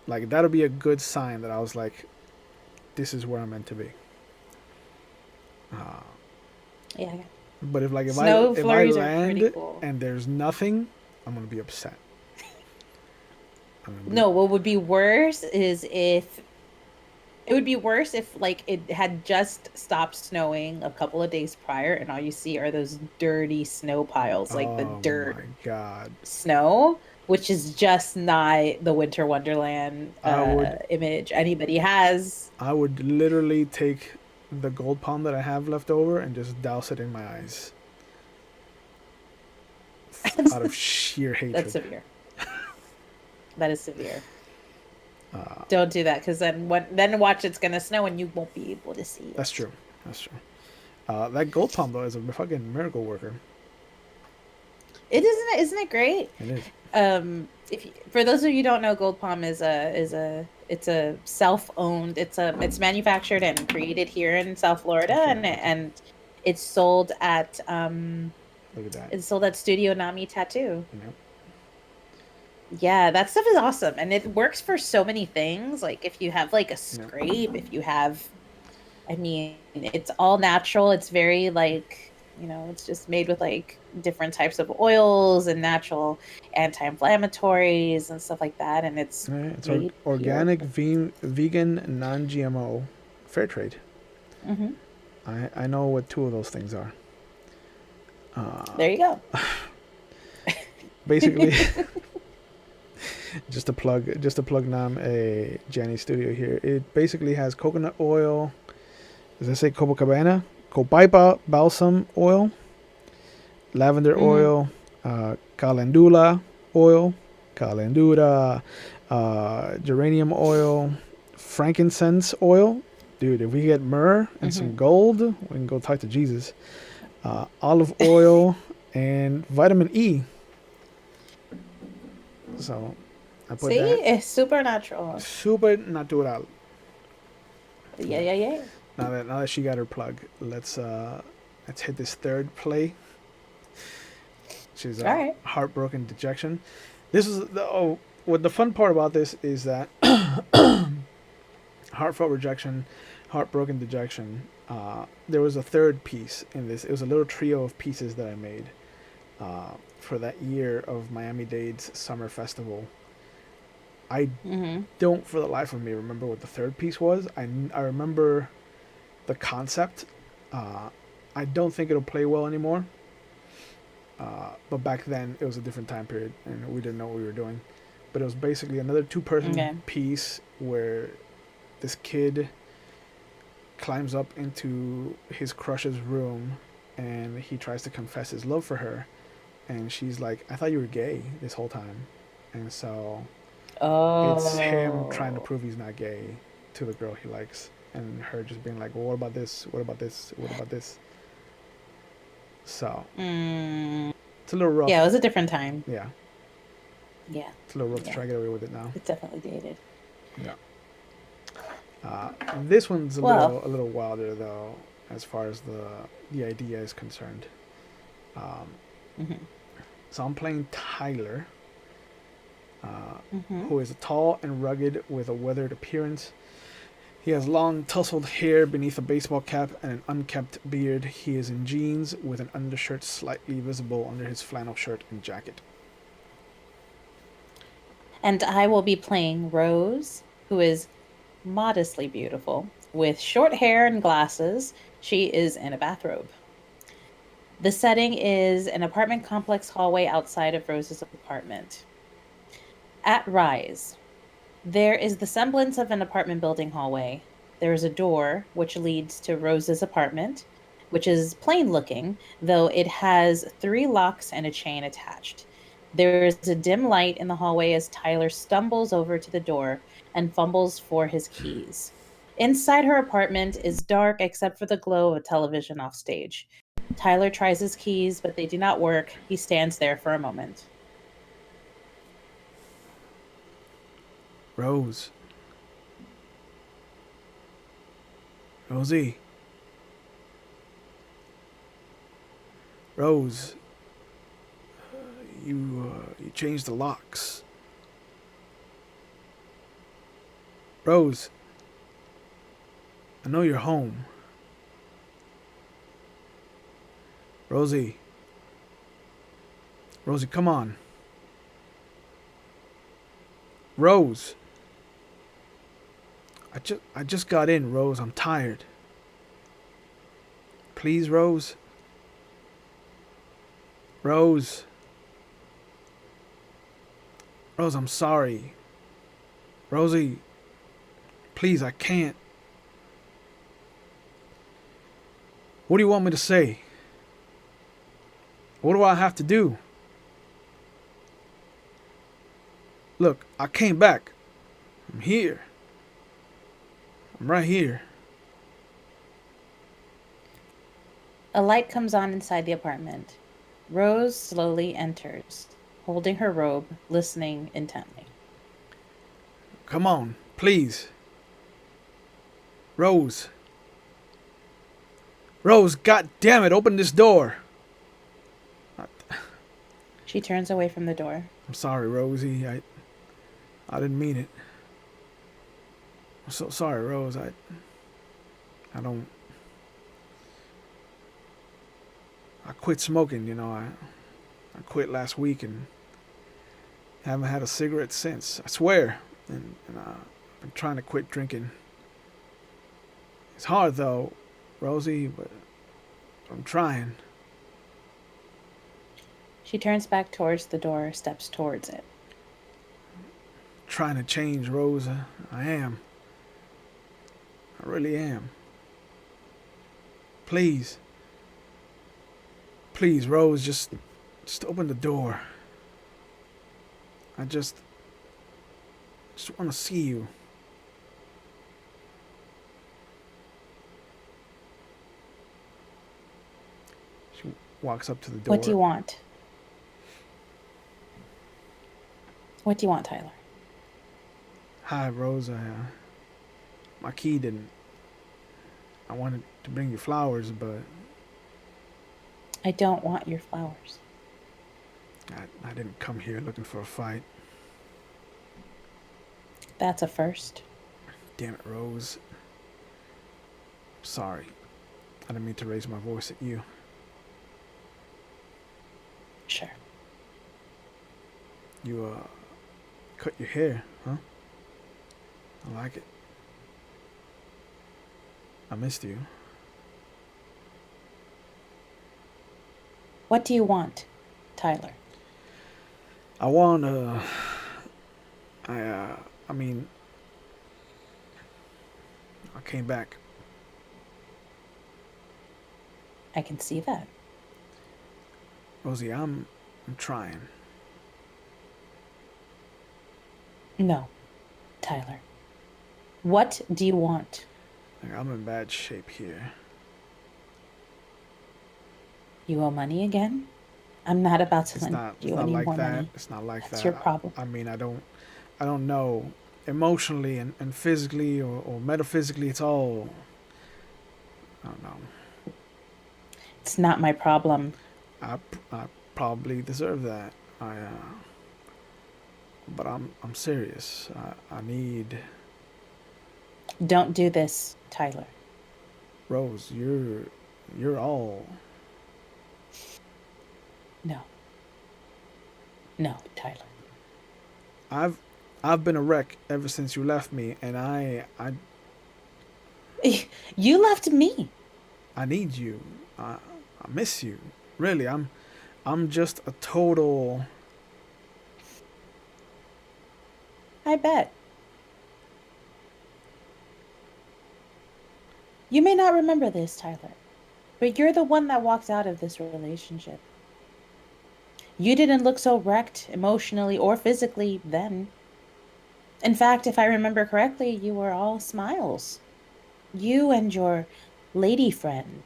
Like that'll be a good sign that I was like, this is where I'm meant to be. Uh, yeah, but snow if I flurries are pretty land cool. and there's nothing, I'm gonna be upset. I'm gonna be No, what would be worse is if it would be worse if like it had just stopped snowing a couple of days prior and all you see are those dirty snow piles, like the oh my dirt god. snow. which is just not the Winter Wonderland I would image anybody has. I would literally take the gold palm that I have left over and just douse it in my eyes out of sheer That's hatred. severe. That is severe. Uh, Don't do that because then watch it's gonna snow and you won't be able to see that's it. true. That's true. That gold palm though is a fucking miracle worker. Isn't it great? It is. If for those of you who don't know, Gold Palm it's a self-owned, it's manufactured and created here in South Florida, Okay. and it's sold at Look at that. it's sold at Studio Nami Tattoo. You know? Yeah, that stuff is awesome, and it works for so many things. Like if you have like a You know? scrape, if you have, I mean, it's all natural. It's very like, it's just made with like different types of oils and natural anti-inflammatories and stuff like that. And it's Alright, it's made here. organic, vegan, non-GMO, fair trade. Hmm. I know what two of those things are. There you go. Basically, just to plug Nam a Jenny Studio here. It basically has coconut oil. Does I say Copacabana? Copaipa balsam oil, lavender Hmm. oil, calendula oil, calendula, geranium oil, frankincense oil. Dude, if we get myrrh and some Hmm. gold, we can go talk to Jesus. Olive oil and vitamin E. So I put See, that it's supernatural. super natural. Yeah, Yeah. yeah, yeah. Now that she got her plug, let's hit this third play. She's All right. Heartbroken Dejection. This is what the fun part about this is that Heartfelt Rejection, Heartbroken Dejection. There was a third piece in this. It was a little trio of pieces that I made for that year of Miami Dade's summer festival. I Hmm. don't, for the life of me, remember what the third piece was. I remember the concept. Uh, I don't think it'll play well anymore. But back then, it was a different time period, and we didn't know what we were doing. But it was basically another two-person Okay. piece where this kid climbs up into his crush's room, and he tries to confess his love for her, and she's like, "I thought you were gay this whole time," and so it's him trying to Oh. prove he's not gay to the girl he likes, and her just being like, "Well, what about this? What about this? What about this?" So Mm. it's a little Yeah, it rough. was a different time. Yeah, Yeah, it's a little rough to yeah. try to get away with it now. It's definitely dated. Yeah. This one's Well, a little wilder though, as far as the idea is concerned. Um, hmm. so I'm playing Tyler, Hmm. who is tall and rugged with a weathered appearance. He has long tousled hair beneath a baseball cap and an unkempt beard. He is in jeans with an undershirt slightly visible under his flannel shirt and jacket. And I will be playing Rose, who is modestly beautiful, with short hair and glasses. She is in a bathrobe. The setting is an apartment complex hallway outside of Rose's apartment. At Rise, there is the semblance of an apartment building hallway. There is a door which leads to Rose's apartment, which is plain looking, though it has three locks and a chain attached. There is a dim light in the hallway as Tyler stumbles over to the door and fumbles for his keys. Inside her apartment is dark except for the glow of a television offstage. Tyler tries his keys, but they do not work. He stands there for a moment. Rose. Rosie. Rose. You changed the locks. Rose. I know you're home. Rosie. Rosie, come on. Rose. I just got in, Rose. I'm tired. Please, Rose. Rose. Rose, I'm sorry. Rosie, please, I can't. What do you want me to say? What do I have to do? Look, I came back. I'm here. I'm right here. A light comes on inside the apartment. Rose slowly enters, holding her robe, listening intently. Come on, please. Rose. Rose, god damn it, open this door. She turns away from the door. I'm sorry, Rosie. I didn't mean it. I'm so sorry, Rose. I don't. I quit smoking, you know. I quit last week and haven't had a cigarette since. I swear. And I've been trying to quit drinking. It's hard though, Rosie, but I'm trying. She turns back towards the door, steps towards it. Trying to change, Rose. I am. I really am. Please. Please, Rose, just open the door. I just want to see you. She walks up to the door. What do you want? What do you want, Tyler? Hi, Rose. My key didn't. I wanted to bring you flowers, but I don't want your flowers. I didn't come here looking for a fight. That's a first. Damn it, Rose. Sorry. I didn't mean to raise my voice at you. Sure. You, cut your hair, huh? I like it. I missed you. What do you want, Tyler? I want, I mean, I came back. I can see that. Rosie, I'm trying. No, Tyler. What do you want? Like, I'm in bad shape here. You owe money again? I'm not about to lend you any like more that. money. It's not like That's that. your problem. I mean, I don't know. Emotionally and physically or metaphysically, it's all. I don't know. It's not my problem. I probably deserve that. But I'm serious. I need. Don't do this, Tyler. Rose, you're all. No. No, Tyler. I've been a wreck ever since you left me, and I You left me. I need you. I miss you. Really, I'm just a total. I bet. You may not remember this, Tyler, but you're the one that walked out of this relationship. You didn't look so wrecked emotionally or physically then. In fact, if I remember correctly, you were all smiles. You and your lady friend.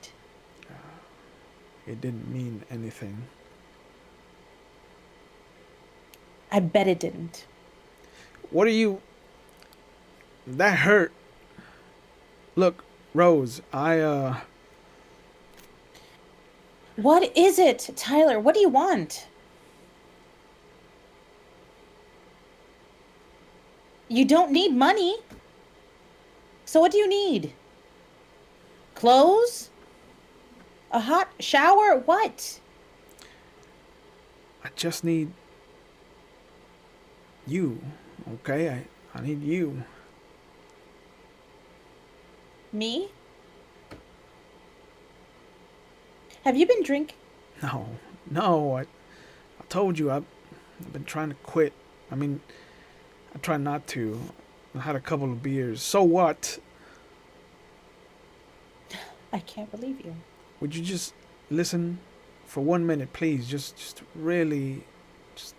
It didn't mean anything. I bet it didn't. What are you? That hurt. Look, Rose, What is it, Tyler? What do you want? You don't need money. So what do you need? Clothes? A hot shower? What? I just need you. Okay, I need you. Me? Have you been drinking? No, I told you I've been trying to quit. I mean, I try not to. I had a couple of beers. So what? I can't believe you. Would you just listen for 1 minute, please? Just really, just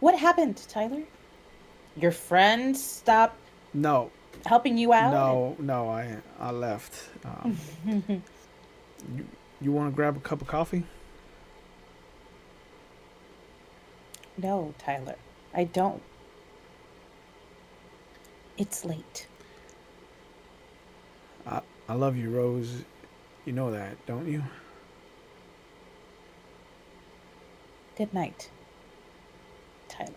What happened, Tyler? Your friend stopped no, helping you out? no. I left. You you want to grab a cup of coffee? No, Tyler. I don't. It's late. I I love you, Rose. You know that, don't you? Good night, Tyler.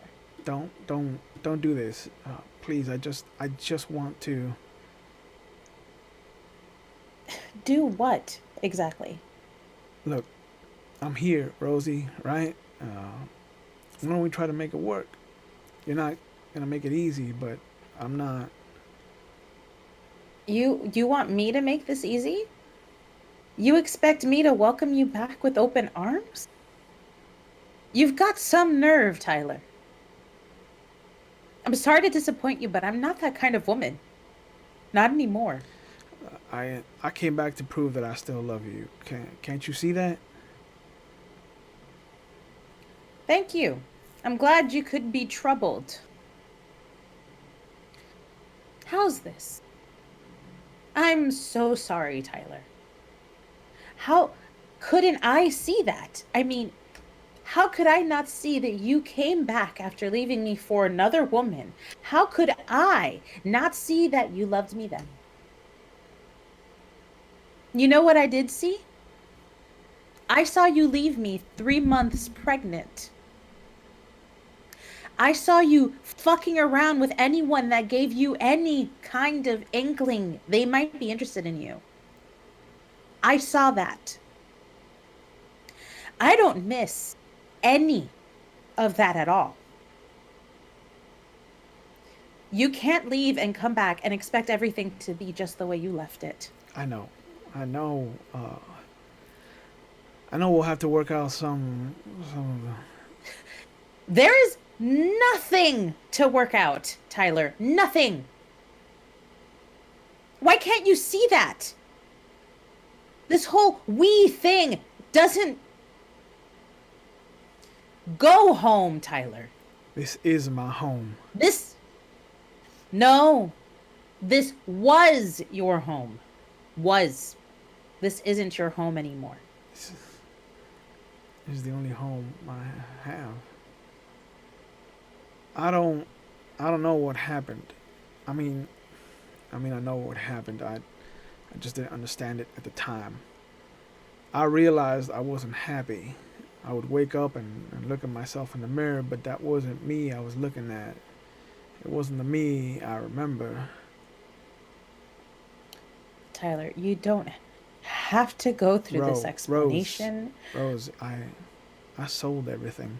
Don't do this, please. I just want to Do what exactly? look. I'm here, Rosie. Right? Why don't we try to make it work? You're not gonna make it easy, but I'm not. You want me to make this easy? You expect me to welcome you back with open arms? You've got some nerve, Tyler. I'm sorry to disappoint you, but I'm not that kind of woman. Not anymore. I came back to prove that I still love you. Can't you see that? Thank you. I'm glad you could be troubled. How's this? I'm so sorry, Tyler. How couldn't I see that? I mean, how could I not see that you came back after leaving me for another woman? How could I not see that you loved me then? You know what I did see? I saw you leave me 3 months pregnant. I saw you fucking around with anyone that gave you any kind of inkling they might be interested in you. I saw that. I don't miss any of that at all. You can't leave and come back and expect everything to be just the way you left it. I know, I know. I know we'll have to work out some of the. There is nothing to work out, Tyler. Nothing. Why can't you see that? This whole we thing doesn't go home, Tyler. This is my home. This, no, this was your home. Was. This isn't your home anymore. This is the only home I have. I don't I don't know what happened. I mean, I know what happened. I just didn't understand it at the time. I realized I wasn't happy. I would wake up and look at myself in the mirror, but that wasn't me I was looking at. It wasn't the me I remember. Tyler, you don't have to go through this Rose, explanation. Rose, I sold everything.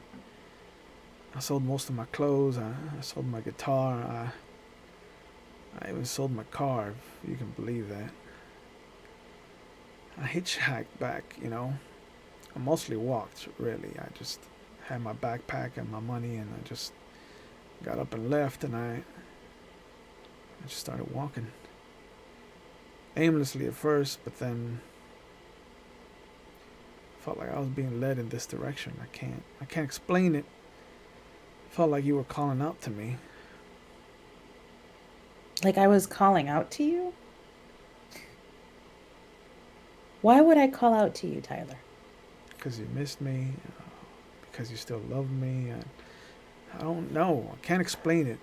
I sold most of my clothes. I sold my guitar. I even sold my car, if you can believe that. I hitchhiked back, you know. I mostly walked, really. I just had my backpack and my money, and I just got up and left, and I just started walking. Aimlessly at first, but then I felt like I was being led in this direction. I can't explain it. It felt like you were calling out to me. Like I was calling out to you? Why would I call out to you, Tyler? Because you missed me, because you still love me. I don't know. I can't explain it.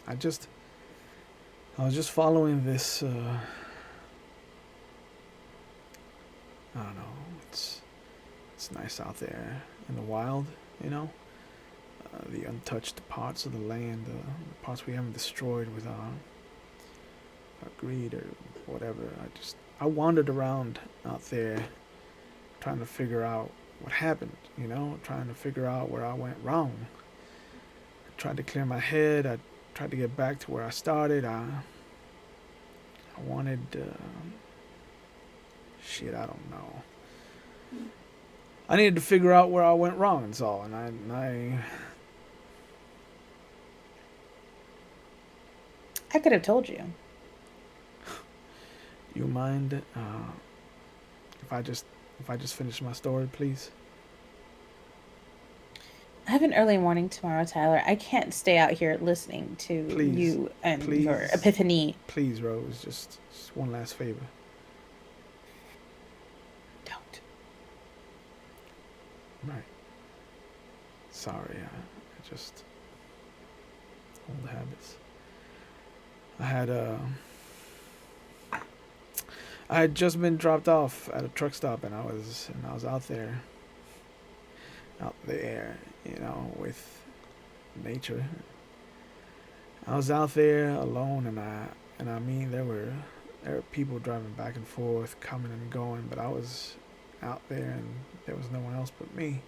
I just, I was just following this. I don't know. It's nice out there in the wild, you know. The untouched parts of the land, the parts we haven't destroyed with our greed or whatever. I wandered around out there, trying to figure out what happened. You know, trying to figure out where I went wrong. I tried to clear my head. I tried to get back to where I started. I wanted. Shit, I don't know. I needed to figure out where I went wrong and all, and I could have told you. you mind if I just if I just finish my story, please? I have an early morning tomorrow, Tyler. I can't stay out here listening to Please, you and your please, epiphany. please, Rose, just one last favor. Don't. Right. Sorry, I just old habits. I had I had just been dropped off at a truck stop, and I was out there, you know, with nature. I was out there alone, and I mean there were people driving back and forth, coming and going, but I was out there, and there was no one else but me.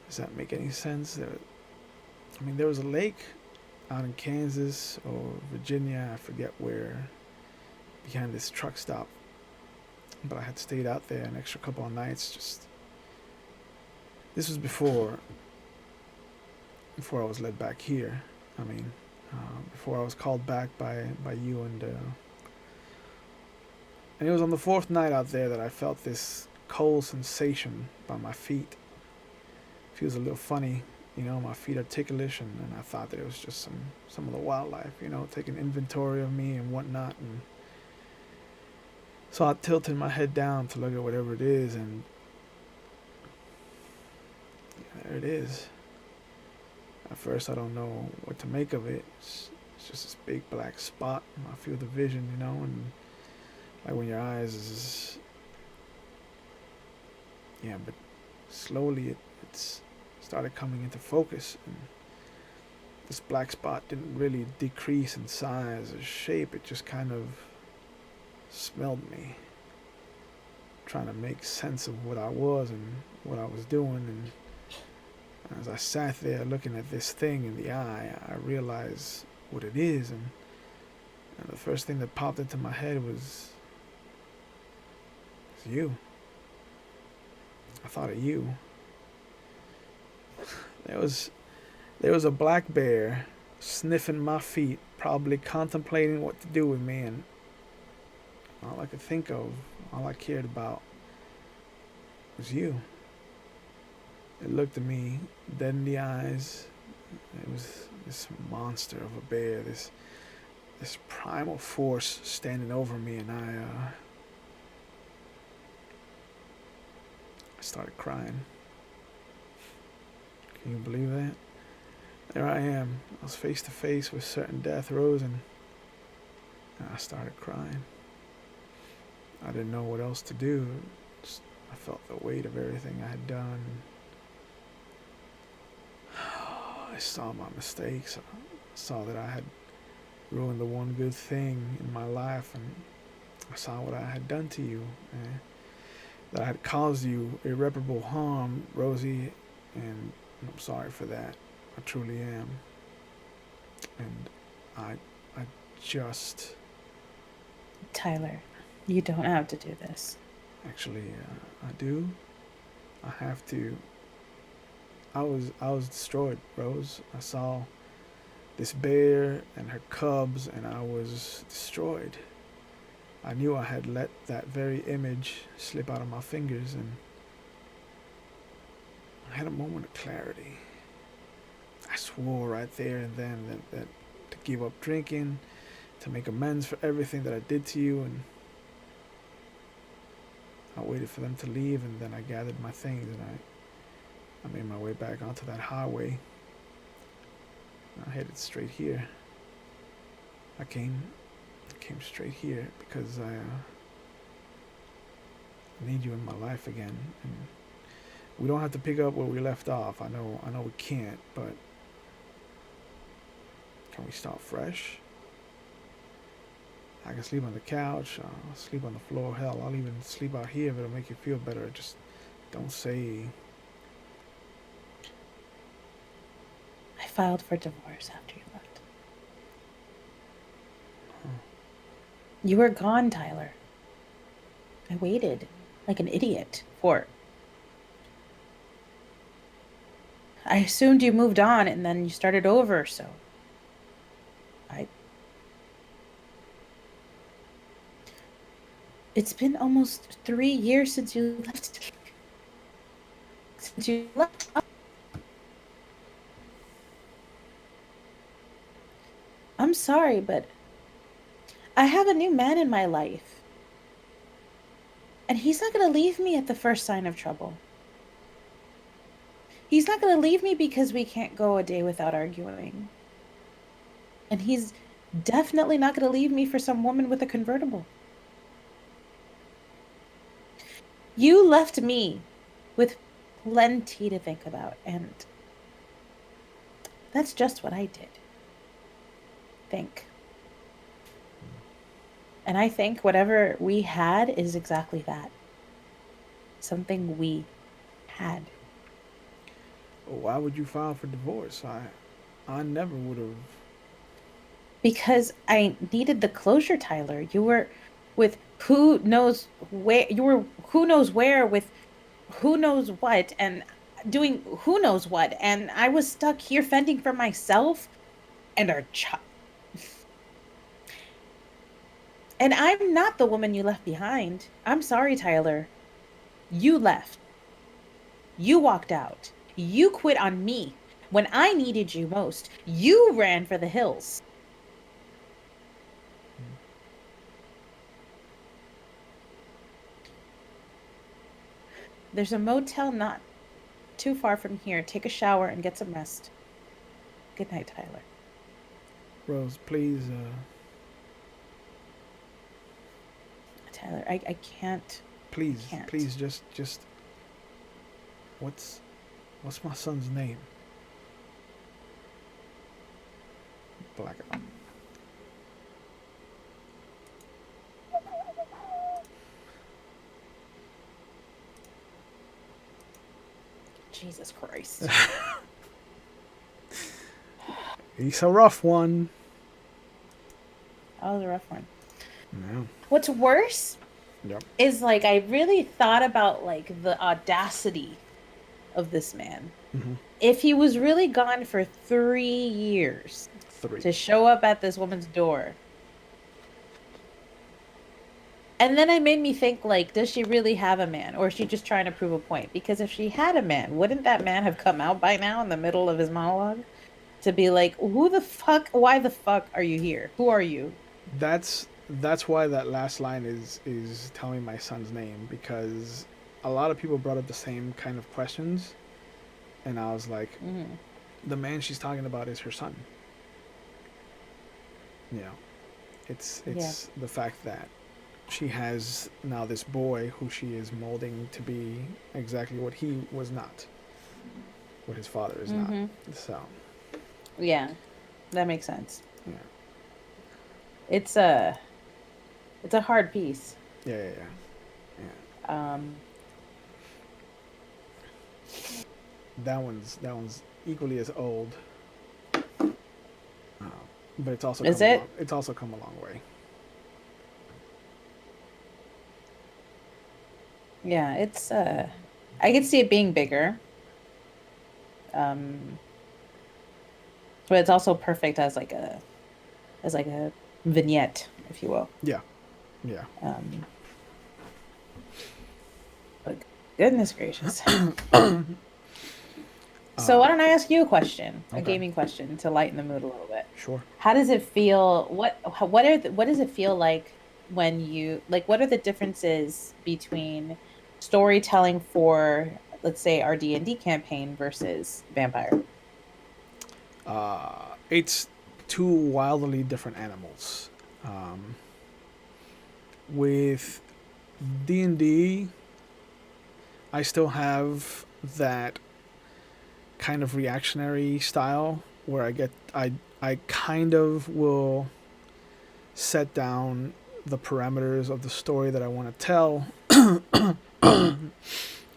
Does that make any sense? I mean, there was a lake out in Kansas or Virginia, I forget where, behind this truck stop. But I had stayed out there an extra couple of nights. Just this was before I was led back here. I mean, before I was called back by you and it was on the fourth night out there that I felt this cold sensation by my feet. It feels a little funny, you know. My feet are ticklish, and I thought that it was just some of the wildlife, you know, taking inventory of me and whatnot. And so I tilted my head down to look at whatever it is, and there it is. At first, I don't know what to make of it. It's just this big black spot in my field of vision, you know, and like when your eyes is, yeah, but slowly it's started coming into focus, and this black spot didn't really decrease in size or shape. It just kind of smelled me, trying to make sense of what I was and what I was doing. And as I sat there looking at this thing in the eye, I realized what it is, and the first thing that popped into my head was you. I thought of you. There was a black bear sniffing my feet, probably contemplating what to do with me, and all I could think of, all I cared about was you. It looked at me dead in the eyes. It was this monster of a bear, this primal force standing over me, and I started crying. Can you believe that? There I am. I was face to face with certain death, Rose, and I started crying. I didn't know what else to do. Just, I felt the weight of everything I had done. I saw my mistakes. I saw that I had ruined the one good thing in my life, and I saw what I had done to you. That I had caused you irreparable harm, Rosie, and I'm sorry for that. I truly am. And I just Tyler, you don't have to do this. actually, I do. I have to. I was destroyed, Rose. I saw this bear and her cubs, and I was destroyed. I knew I had let that very image slip out of my fingers, and I had a moment of clarity. I swore right there and then that to give up drinking, to make amends for everything that I did to you, and I waited for them to leave, and then I gathered my things, and I made my way back onto that highway. I headed straight here. I came straight here because I need you in my life again, and we don't have to pick up where we left off. I know we can't, but can we start fresh? I can sleep on the couch, I'll sleep on the floor, hell, I'll even sleep out here if it'll make you feel better. Just don't say. I filed for divorce after you left. Huh. You were gone, Tyler. I waited like an idiot for I assumed you moved on and then you started over, so I it's been almost 3 years since you left. Since you left. I'm sorry, but I have a new man in my life, and he's not going to leave me at the first sign of trouble. He's not going to leave me because we can't go a day without arguing. And he's definitely not going to leave me for some woman with a convertible. You left me with plenty to think about, and that's just what I did. Think. And I think whatever we had is exactly that. Something we had. Why would you file for divorce? I never would have. Because I needed the closure, Tyler. You were with who knows where, you were who knows where with who knows what and doing who knows what. And I was stuck here fending for myself and our child. And I'm not the woman you left behind. I'm sorry, Tyler. You left. You walked out. You quit on me when I needed you most. You ran for the hills. There's a motel not too far from here. Take a shower and get some rest. Good night, Tyler. Rose, please. Tyler, I can't. I Please, can't. please, just. What's my son's name? Black out. Jesus Christ. He's a rough one. That was a rough one. Yeah. What's worse Yep. is like I really thought about like the audacity of this man. Mm-hmm. If he was really gone for 3 years 3. to show up at this woman's door. And then it made me think, like, does she really have a man? Or is she just trying to prove a point? Because if she had a man, wouldn't that man have come out by now in the middle of his monologue to be like, who the fuck, why the fuck are you here? Who are you? That's why that last line is tell me my son's name, because a lot of people brought up the same kind of questions, and I was like, Hmm. the man she's talking about is her son. You know, it's Yeah. the fact that she has now this boy who she is molding to be exactly what he was not, what his father is not. Hmm. So Yeah, that makes sense. yeah, It's a it's a hard piece. yeah. Um, That one's equally as old, uh, but it's also is come along. it? It's also come a long way. Yeah, it's I could see it being bigger. Um, but it's also perfect as like a vignette, if you will. Yeah, yeah. Um, but goodness gracious. So Uh, why don't I ask you a question, a okay, gaming question to lighten the mood a little bit? sure. How does it feel? What does it feel like when you like what are the differences between storytelling for, let's say, our D&D campaign versus vampire? It's two wildly different animals. Um, with D&D, I still have that kind of reactionary style where I kind of will set down the parameters of the story that I want to tell,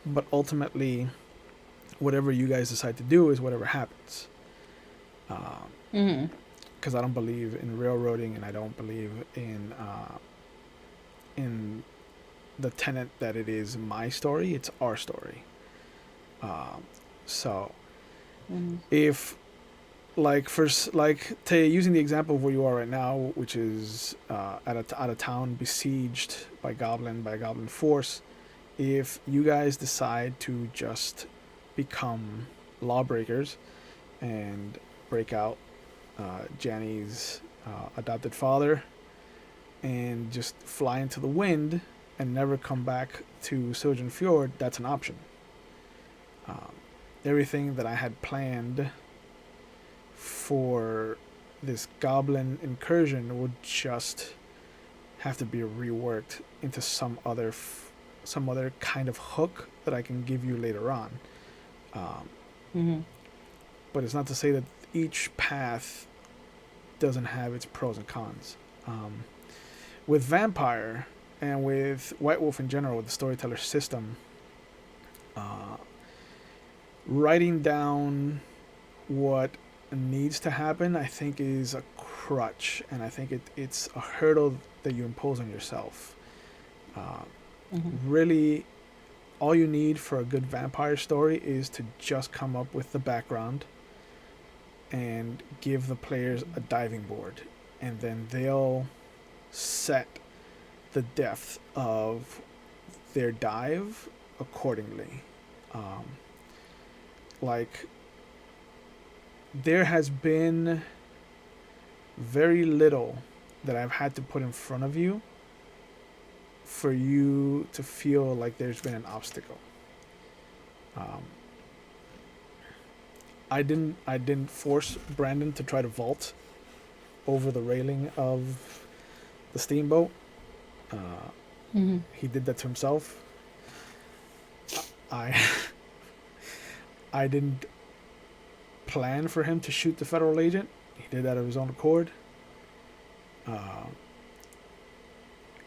but ultimately, whatever you guys decide to do is whatever happens. Hmm. Because I don't believe in railroading, and I don't believe in the tenet that it is my story; it's our story. Um, so Mhm. If like like using the example of where you are right now, which is at a town besieged by a goblin force, if you guys decide to just become lawbreakers and break out Janny's adopted father and just fly into the wind and never come back to Sojourn Fjord, that's an option. Um, Everything that I had planned for this goblin incursion would just have to be reworked into some other kind of hook that I can give you later on. Um, Mhm. but it's not to say that each path doesn't have its pros and cons. With Vampire and with White Wolf in general, with the storyteller system, uh, writing down what needs to happen, I think, is a crutch, and I think it's a hurdle that you impose on yourself. Uh, Mhm. Really, all you need for a good vampire story is to just come up with the background and give the players a diving board, and then they'll set the depth of their dive accordingly. Um, like, there has been very little that I've had to put in front of you for you to feel like there's been an obstacle. Um, I didn't force Brandon to try to vault over the railing of the steamboat. Uh, Mhm. he did that to himself. I I didn't plan for him to shoot the federal agent. He did that of his own accord. Uh,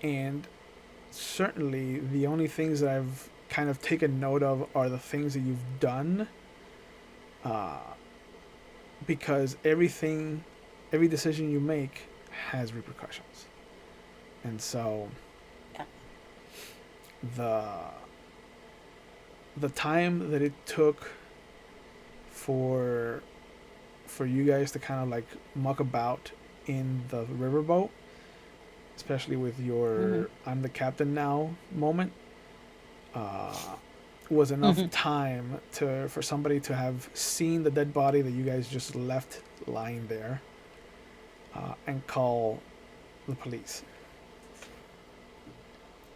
and certainly the only things that I've kind of taken note of are the things that you've done, uh, because every decision you make has repercussions, and so Yeah. the the time that it took for you guys to kind of like muck about in the riverboat, especially with Mhm. your "I'm the captain now" moment, uh, was enough Mhm. time to for somebody to have seen the dead body that you guys just left lying there, and call the police.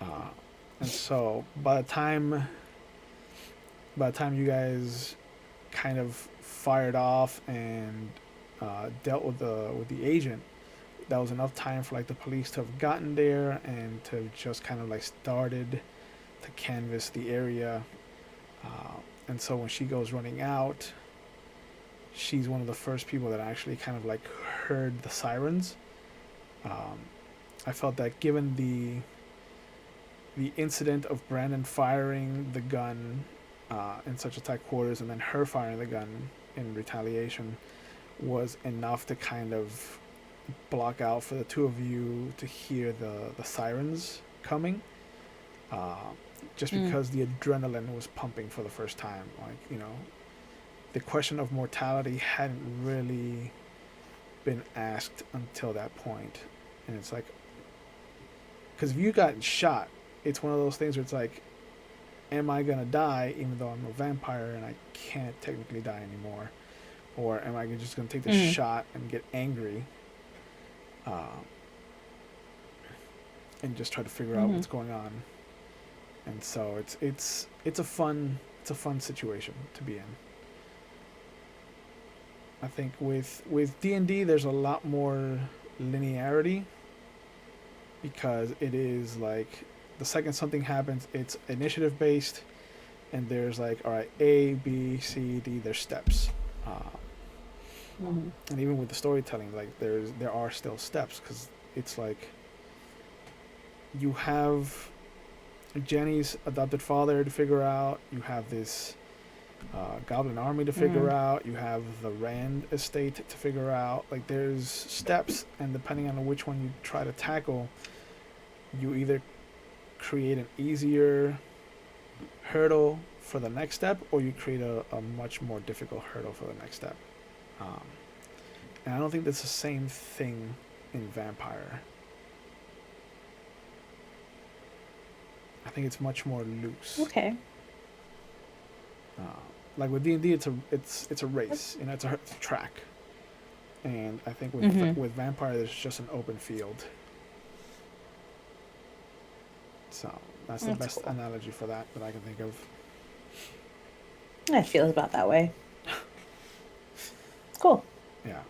Uh, and so by the time you guys kind of fired off and dealt with the agent, that was enough time for like the police to have gotten there and to just kind of like started to canvass the area. Uh, and so when she goes running out, she's one of the first people that actually kind of like heard the sirens. Um, I felt that given the incident of Brandon firing the gun in such a tight quarters and then her firing the gun in retaliation was enough to kind of block out for the two of you to hear the sirens coming. Uh, just Mm. because the adrenaline was pumping for the first time. Like, the question of mortality hadn't really been asked until that point. And it's like, because if you got shot, it's one of those things where it's like, am I gonna die even though I'm a vampire and I can't technically die anymore? Or am I just gonna take the Mhm. shot and get angry, uh, and just try to figure out Mhm. what's going on? And so it's a fun situation to be in. I think with D&D there's a lot more linearity because it is like the second something happens, it's initiative based, and there's like, all right, A, B, C, D. There's steps, Mhm. and even with the storytelling, like there are still steps because it's like you have Jenny's adopted father to figure out. You have this goblin army to figure Mhm. out. You have the Rand estate to figure out. Like there's steps, and depending on which one you try to tackle, you either create an easier hurdle for the next step, or you create a much more difficult hurdle for the next step. Um, and I don't think that's the same thing in Vampire. I think it's much more loose. Okay. Uh, like with D&D, it's a race. You know, it's a track. And I think with Vampire, there's just an open field. So that's the best analogy for that I can think of. I feel about that way. Cool. Yeah.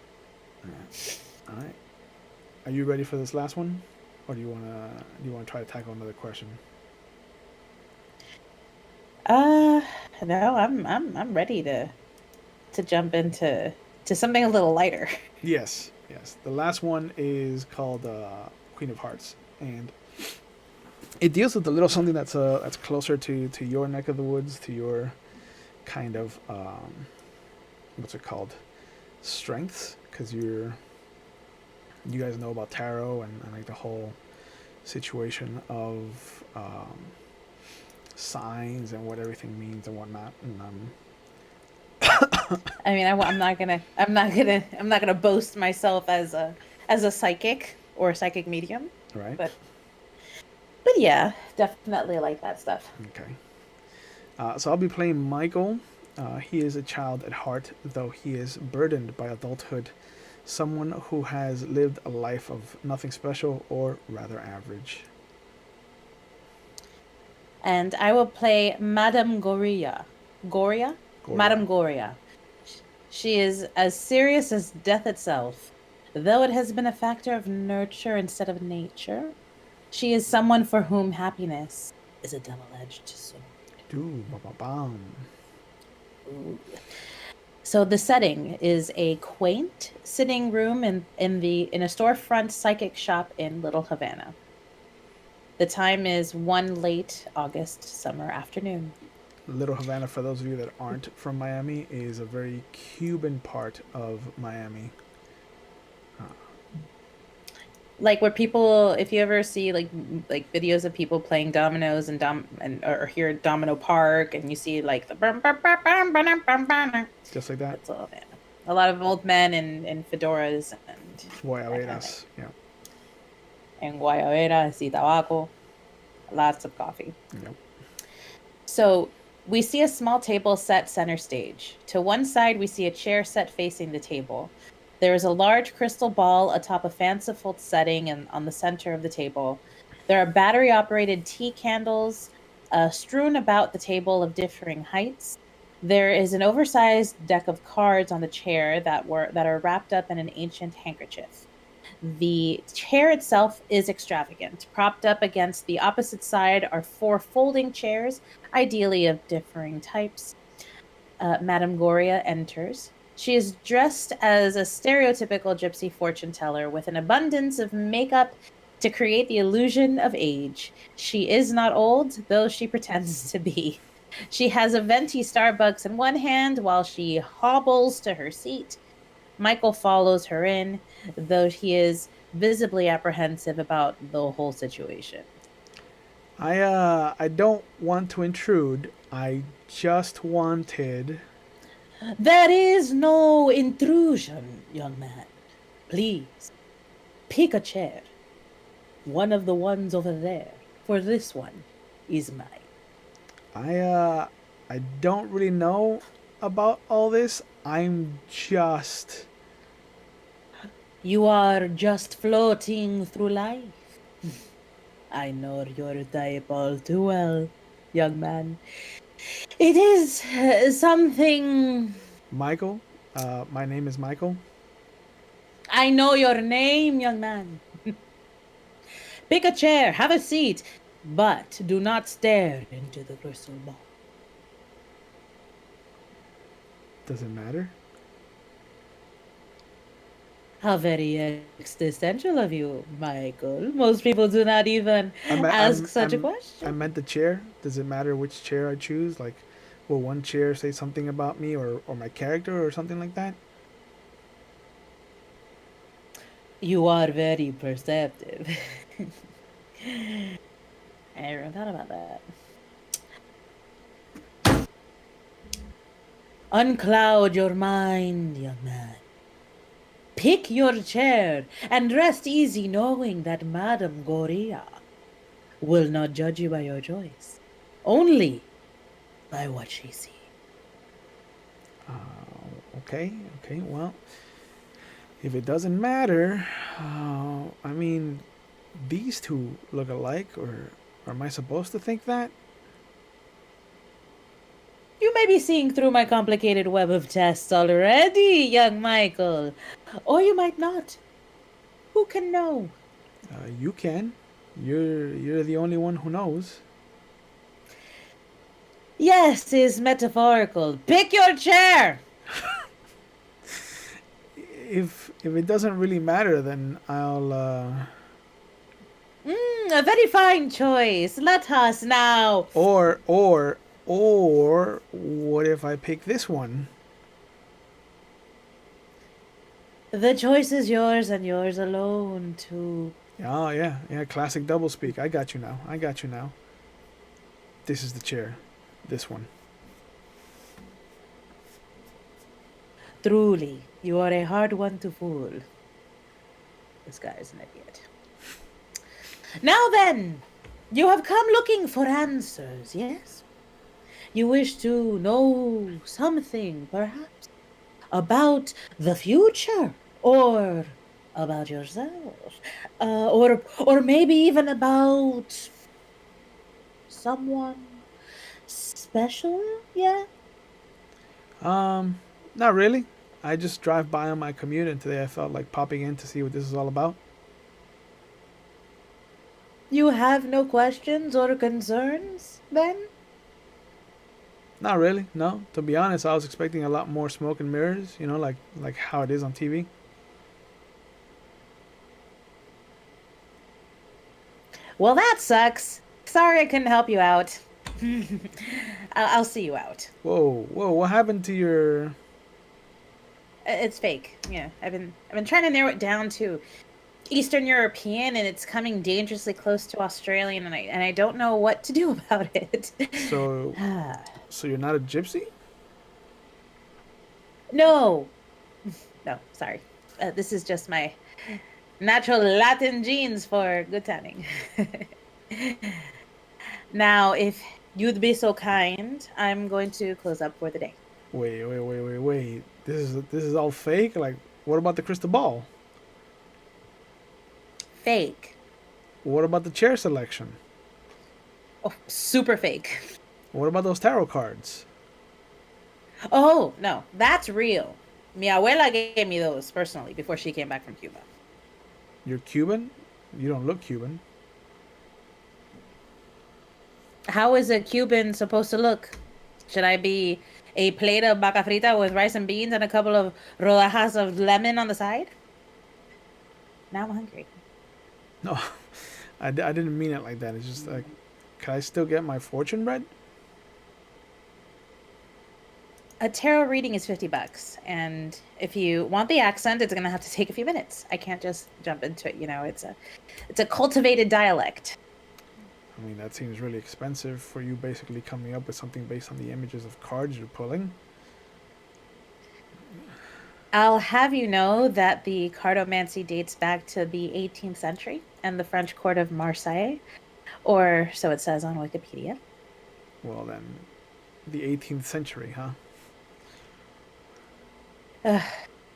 All right. Are you ready for this last one, or do you wanna try to tackle another question? No, I'm ready to jump into something a little lighter. Yes. Yes. The last one is called Queen of Hearts, and it deals with a little something that's closer to your neck of the woods, to your kind of what's it called, strengths, because you guys know about tarot and like the whole situation of signs and what everything means and whatnot. And I mean, I'm not gonna boast myself as a psychic or a psychic medium, right. but yeah, definitely like that stuff. Okay. So I'll be playing Michael. He is a child at heart, though he is burdened by adulthood. Someone who has lived a life of nothing special, or rather average. And I will play Madame Goria. Goria? Madame Goria. She is as serious as death itself. Though it has been a factor of nurture instead of nature, she is someone for whom happiness is a double-edged sword. Ooh, ba-ba-bam. Ooh. So the setting is a quaint sitting room in a storefront psychic shop in Little Havana. The time is one late August summer afternoon. Little Havana, for those of you that aren't from Miami, is a very Cuban part of Miami. Like where people, if you ever see like videos of people playing dominoes and or hear Domino Park, and you see like the just like that. That's a lot of old men in fedoras and Guayaberas, yeah. And guayaberas y tabaco, lots of coffee. Yep. So we see a small table set center stage. To one side, we see a chair set facing the table. There is a large crystal ball atop a fanciful setting and on the center of the table. There are battery-operated tea candles strewn about the table of differing heights. There is an oversized deck of cards on the chair that are wrapped up in an ancient handkerchief. The chair itself is extravagant. Propped up against the opposite side are 4 folding chairs, ideally of differing types. Madame Goria enters. She is dressed as a stereotypical gypsy fortune teller with an abundance of makeup to create the illusion of age. She is not old, though she pretends to be. She has a venti Starbucks in one hand while she hobbles to her seat. Michael follows her in, though he is visibly apprehensive about the whole situation. I don't want to intrude. I just wanted. There is no intrusion, young man. Please, pick a chair. One of the ones over there, for this one is mine. I don't really know about all this. I'm just. You are just floating through life. I know your type all too well, young man. It is something. Michael? My name is Michael. I know your name, young man. Pick a chair, have a seat, but do not stare into the crystal ball. Does it matter? How very existential of you, Michael. Most people do not even ask such a question. I meant the chair. Does it matter which chair I choose? Like, will one chair say something about me or my character or something like that? You are very perceptive. I never thought about that. Uncloud your mind, young man. Pick your chair and rest easy knowing that Madame Goria will not judge you by your choice, only by what she sees. Okay, okay, well, if it doesn't matter, I mean, these two look alike, or am I supposed to think that? You may be seeing through my complicated web of tests already, young Michael, or you might not. Who can know? You can. You're the only one who knows. Yes is metaphorical. Pick your chair. If it doesn't really matter, then I'll. A very fine choice. Let us now. Or what if I pick this one? The choice is yours and yours alone, too. Oh yeah. Classic doublespeak. I got you now. I got you now. This is the chair. This one. Truly, you are a hard one to fool. This guy is an idiot. Now then, you have come looking for answers, yes? You wish to know something, perhaps, about the future, or about yourself, or maybe even about someone special, yeah? Not really. I just drive by on my commute, and today I felt like popping in to see what this is all about. You have no questions or concerns, then? Not really. No. To be honest, I was expecting a lot more smoke and mirrors. You know, like how it is on TV. Well, that sucks. Sorry I couldn't help you out. I'll see you out. Whoa. What happened to your? It's fake. Yeah, I've been trying to narrow it down to Eastern European, and it's coming dangerously close to Australian, and I don't know what to do about it. So, so you're not a gypsy? No, no, sorry. This is just my natural Latin genes for good tanning. Now, if you'd be so kind, I'm going to close up for the day. Wait. This is all fake. Like, what about the crystal ball? Fake. What about the chair selection? Oh, super fake. What about those tarot cards? Oh, no, that's real. Mi abuela gave me those personally before she came back from Cuba. You're Cuban? You don't look Cuban. How is a Cuban supposed to look? Should I be a plate of vaca frita with rice and beans and a couple of rodajas of lemon on the side? Now I'm hungry. No, I didn't mean it like that. It's just like, can I still get my fortune bread? A tarot reading is $50, and if you want the accent, it's gonna have to take a few minutes. I can't just jump into it. It's a cultivated dialect. I mean, that seems really expensive for you basically coming up with something based on the images of cards you're pulling. I'll have you know that the cartomancy dates back to the 18th century and the French court of Marseille, or so it says on Wikipedia. Well, then, the 18th century, huh?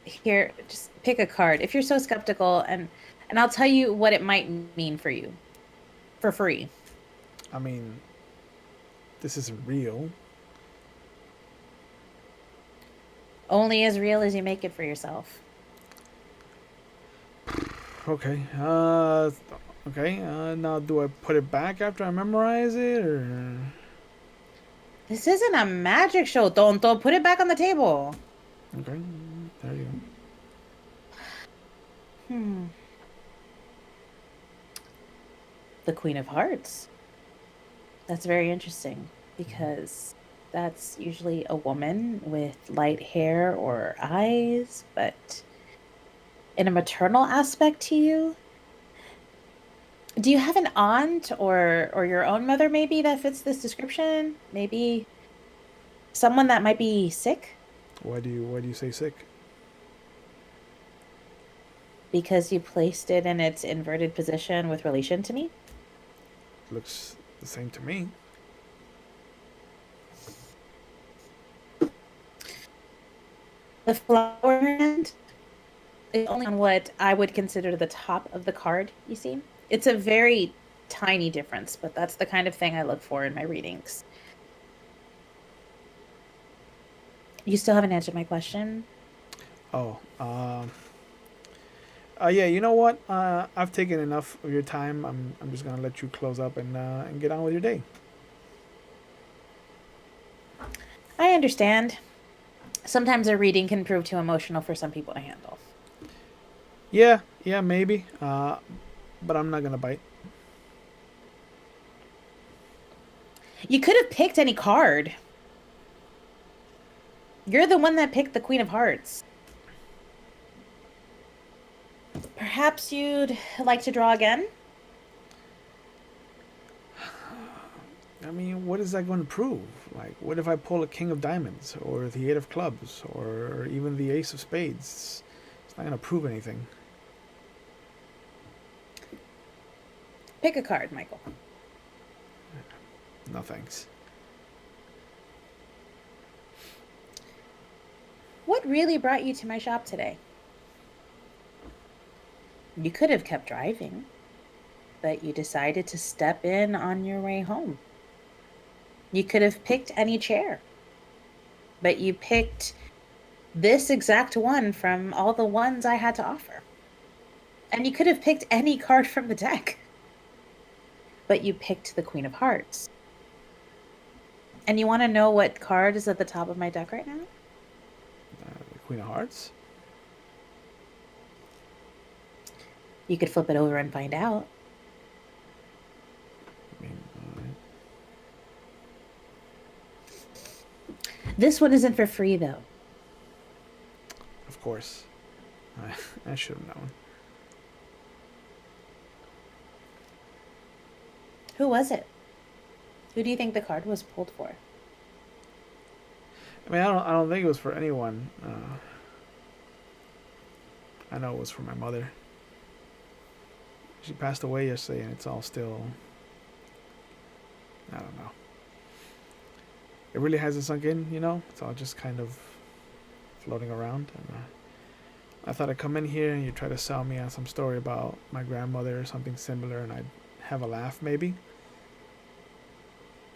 Here, just pick a card if you're so skeptical, and I'll tell you what it might mean for you for free. I mean, this isn't real. Only as real as you make it for yourself. Okay. Okay. Now, do I put it back after I memorize it, or? This isn't a magic show, tonto. Put it back on the table. Okay. There you go. The Queen of Hearts. That's very interesting because that's usually a woman with light hair or eyes, but in a maternal aspect to you. Do you have an aunt or your own mother maybe that fits this description? Maybe someone that might be sick? Why do you say sick? Because you placed it in its inverted position with relation to me. Looks the same to me. The flower hand is only on what I would consider the top of the card, you see? It's a very tiny difference, but that's the kind of thing I look for in my readings. You still haven't answered my question. Oh, yeah. You know what? I've taken enough of your time. I'm just gonna let you close up and get on with your day. I understand. Sometimes a reading can prove too emotional for some people to handle. Yeah, yeah, maybe. But I'm not gonna bite. You could have picked any card. You're the one that picked the Queen of Hearts. Perhaps you'd like to draw again? I mean, what is that going to prove? Like, what if I pull a King of Diamonds, or the Eight of Clubs, or even the Ace of Spades? It's not going to prove anything. Pick a card, Michael. No thanks. What really brought you to my shop today? You could have kept driving, but you decided to step in on your way home. You could have picked any chair, but you picked this exact one from all the ones I had to offer. And you could have picked any card from the deck, but you picked the Queen of Hearts. And you want to know what card is at the top of my deck right now? The Queen of Hearts? You could flip it over and find out. I mean, This one isn't for free, though. of course. I should have known. Who was it? Who do you think the card was pulled for? I mean, I don't think it was for anyone. I know it was for my mother. She passed away yesterday, and it's all still. I don't know. It really hasn't sunk in, you know. It's all just kind of floating around. And I thought I'd come in here and you try to sell me on some story about my grandmother or something similar, and I'd have a laugh, maybe.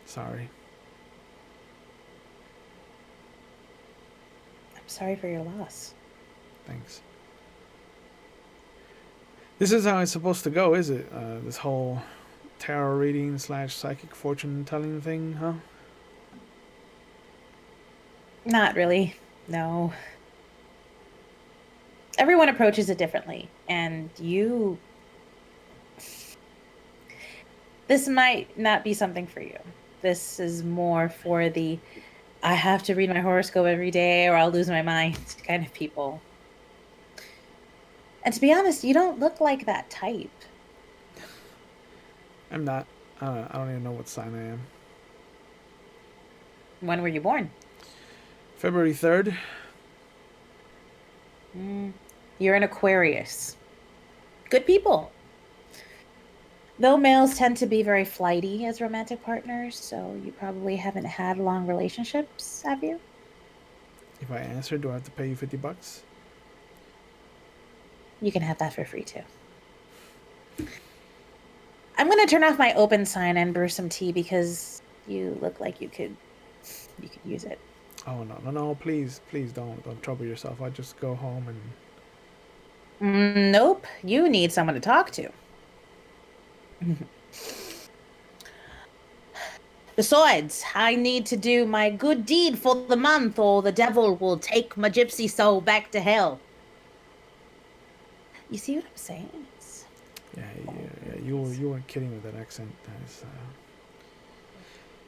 Sorry. I'm sorry for your loss. Thanks. This is how it's supposed to go, is it? This whole tarot reading / psychic fortune telling thing, huh? Not really. No. Everyone approaches it differently. And you. This might not be something for you. This is more for the I have to read my horoscope every day or I'll lose my mind kind of people. And to be honest, you don't look like that type. I'm not. I don't even know what sign I am. When were you born? February 3rd. You're an Aquarius. Good people. Though males tend to be very flighty as romantic partners, so you probably haven't had long relationships, have you? If I answer, do I have to pay you $50? You can have that for free too. I'm going to turn off my open sign and brew some tea because you look like you could use it. Oh no! Please don't trouble yourself. I'll just go home and. Nope, you need someone to talk to. Besides, I need to do my good deed for the month, or the devil will take my gypsy soul back to hell. You see what I'm saying? Yeah. You weren't kidding with that accent.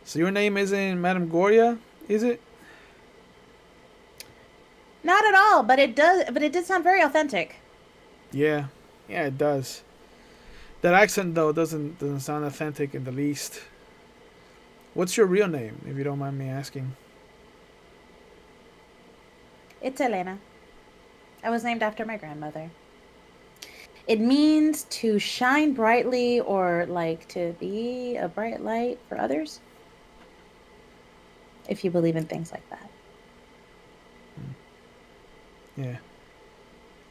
So your name isn't Madame Gloria, is it? Not at all, but it does. But it did sound very authentic. Yeah, it does. That accent though doesn't sound authentic in the least. What's your real name, if you don't mind me asking? It's Elena. I was named after my grandmother. It means to shine brightly or like to be a bright light for others, if you believe in things like that. Yeah,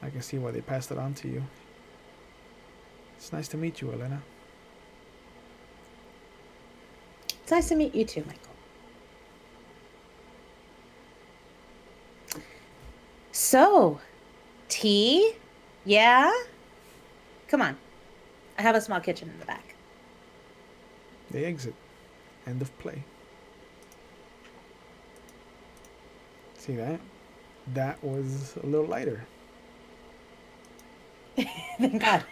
I can see why they passed it on to you. It's nice to meet you, Elena. It's nice to meet you too, Michael. So, tea? Yeah? Come on. I have a small kitchen in the back. The exit. End of play. See that? That was a little lighter. Thank God.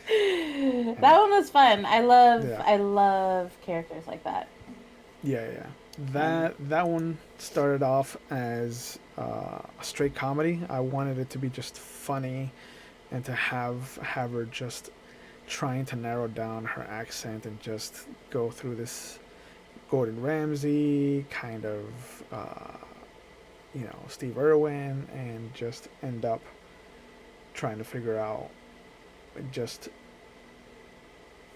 And That one was fun. I love yeah, I love characters like that. yeah. Um, That one started off as a straight comedy. I wanted it to be just funny, and to have her just trying to narrow down her accent and just go through this Gordon Ramsay kind of Steve Irwin, and just end up trying to figure out just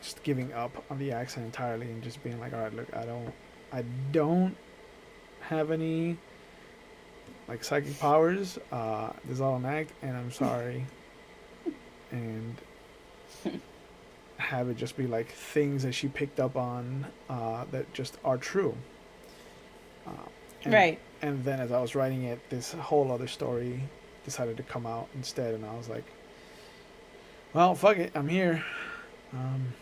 just giving up on the accent entirely and just being like, all right, look, I don't have any like psychic powers. This is all an act, and I'm sorry. And have it just be like things that she picked up on that just are true. Uh, and right. and then as I was writing it, this whole other story decided to come out instead, and I was like, well, fuck it, I'm here. Um,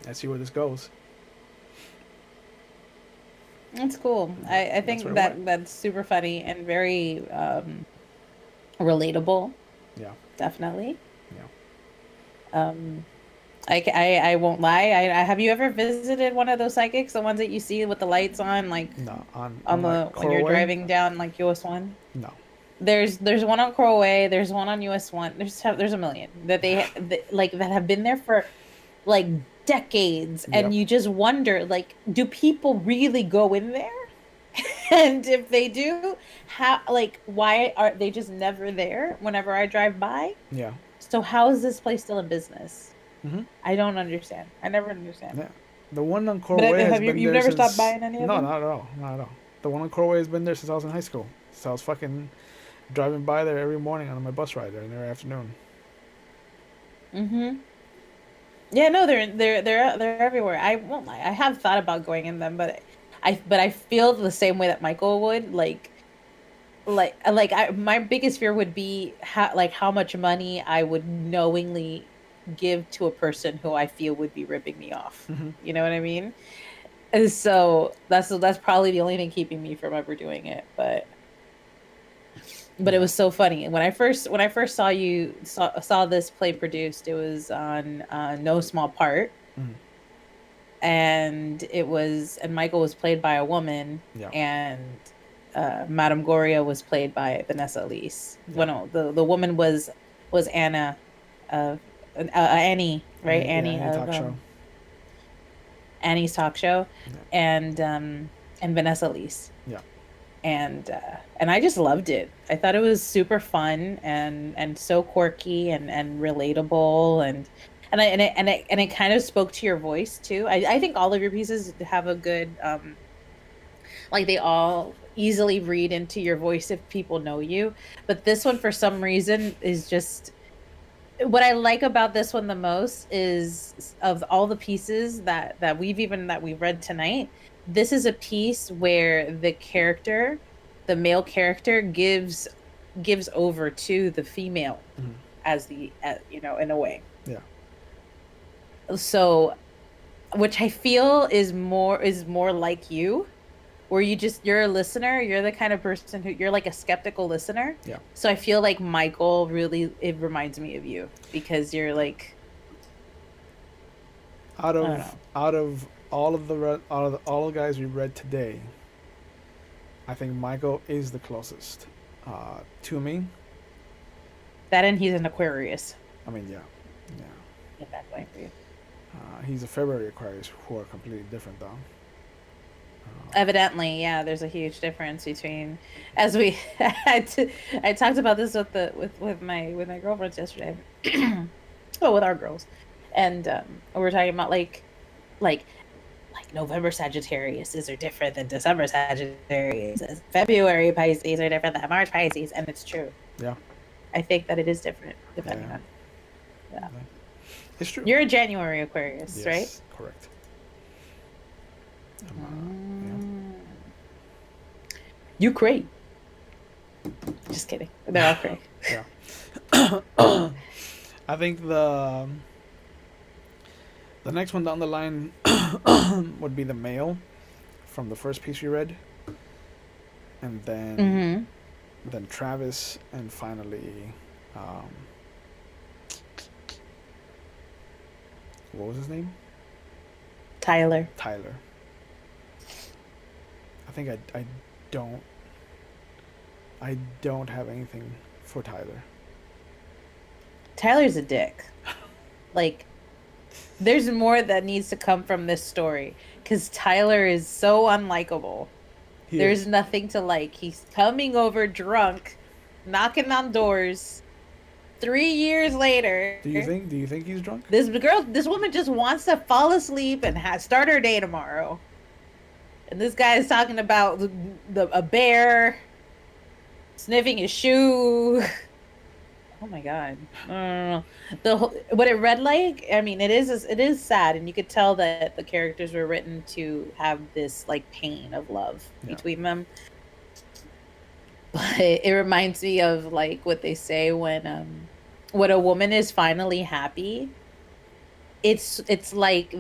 let's see where this goes. That's cool. I That's where think it went. that's super funny and very relatable, Yeah, definitely. yeah. Um, I won't lie. I have you ever visited one of those psychics, the ones that you see with the lights on, like No, on on like the when you're Coral Way. driving down like US one? No. There's one on Coral Way, there's one on US one. There's a million that like that have been there for like decades, Yep. and you just wonder like, do people really go in there? And if they do, how like why are they just never there whenever I drive by? Yeah. So how is this place still in business? Mhm. I don't understand. I never understand. Yeah. The one on But Coral Way has have been you've there never stopped by since. in any of No, them? not at all. Not at all. The one on Coral Way has been there since I was in high school. So I was fucking driving by there every morning on my bus ride there in the afternoon. Mm-hmm. Yeah, no, they're everywhere. I won't lie. I have thought about going in them, but I feel the same way that Michael would. My biggest fear would be how much money I would knowingly give to a person who I feel would be ripping me off. Mm-hmm. You know what I mean? And so that's probably the only thing keeping me from ever doing it. But it Yeah. was so funny when I first saw this play produced. It was on No Small Part, Mm-hmm. and Michael was played by a woman, Yeah. and Madame Gloria was played by Vanessa Elise. Yeah. Well, no, the woman was Anna of Annie, right? Yeah. Annie Any of talk show. Annie's talk show, Yeah. and Vanessa Elise. Yeah. And I just loved it. I thought it was super fun and so quirky and relatable, and it kind of spoke to your voice too. I think all of your pieces have a good like they all easily read into your voice if people know you. But this one for some reason is just what I like about this one the most is of all the pieces that we've read tonight, this is a piece where the male character gives over to the female Mm-hmm. in a way. Yeah. So, which I feel is more like you, where you're a listener, you're the kind of person who you're like a skeptical listener. Yeah. So I feel like Michael really it reminds me of you because you're like, Out I don't of know. all the guys we read today, I think Michael is the closest to me. That and he's an Aquarius. I mean, yeah, yeah. Get that going for you. He's a February Aquarius, who are completely different though. Evidently, yeah, there's a huge difference between as we I talked about this with my girlfriends yesterday. Well, with our girls. And we were talking about like November Sagittarius are different than December Sagittarius. February Pisces are different than March Pisces, and it's true. Yeah, I think that it is different yeah, depending on yeah. yeah. It's true. You're a January Aquarius, right? Yes, correct. Yeah. Mm. You great. Just kidding. They're all cray. Yeah. I think the next one down the line would be the male from the first piece we read, and Mm-hmm. then Travis, and finally, um, what was his name? Tyler. Tyler. I think don't I don't have anything for Tyler. Tyler's a dick. Like, there's more that needs to come from this story because Tyler is so unlikable. He There's is. nothing to like. He's coming over drunk, knocking on doors. 3 years later, Do you think he's drunk? this woman just wants to fall asleep and start her day tomorrow. And this guy is talking about a bear sniffing his shoe. Oh my god. What it read like, I mean, it is sad, and you could tell that the characters were written to have this like pain of love Yeah. between them. But it reminds me of like what they say when a woman is finally happy. It's like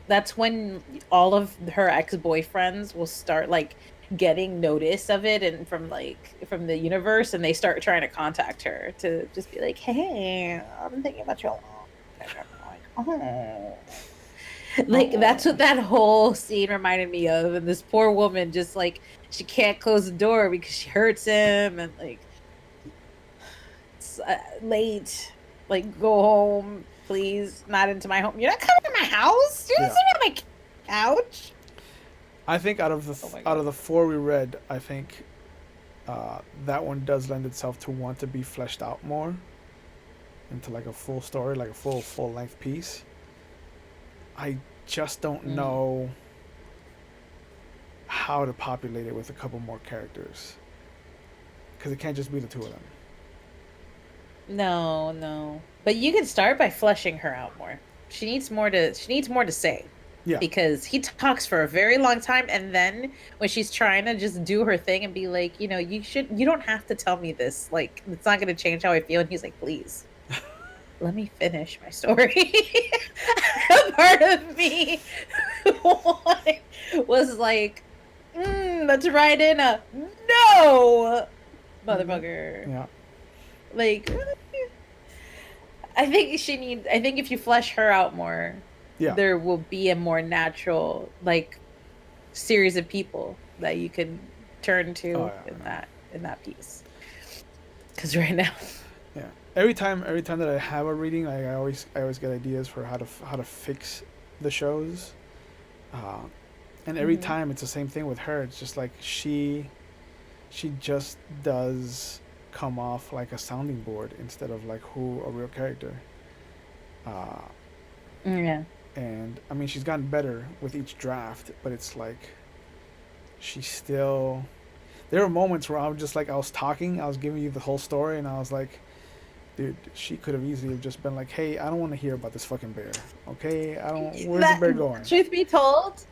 that's when all of her ex-boyfriends will start like getting notice of it and from the universe, and they start trying to contact her to just be like, hey, I'm thinking about you a lot. Like, oh. Like that's what that whole scene reminded me of, and this poor woman just like she can't close the door because she hurts him, and like it's late, like go home please, not into my home. You're not coming to my house. You're not sitting on my couch. I think out of the four we read, I think that one does lend itself to want to be fleshed out more into like a full story, like a full length piece. I just don't know how to populate it with a couple more characters, because it can't just be the two of them. No. But you can start by fleshing her out more. She needs more to say. Yeah. Because he talks for a very long time, and then when she's trying to just do her thing and be like, you don't have to tell me this. Like, it's not going to change how I feel. And he's like, please, let me finish my story. A part of me was like, let's write in a no, motherfucker. Yeah. Like, I think if you flesh her out more, there will be a more natural like series of people that you can turn to in that piece. Because right now, every time that I have a reading, I always get ideas for how to fix the shows, and every time it's the same thing with her. It's just like she just does come off like a sounding board instead of like a real character. And I mean, she's gotten better with each draft, but it's like she's still. There were moments where I was talking, I was giving you the whole story, and I was like, dude, she could have easily just been like, hey, I don't want to hear about this fucking bear. Okay, where's the bear going? Truth be told,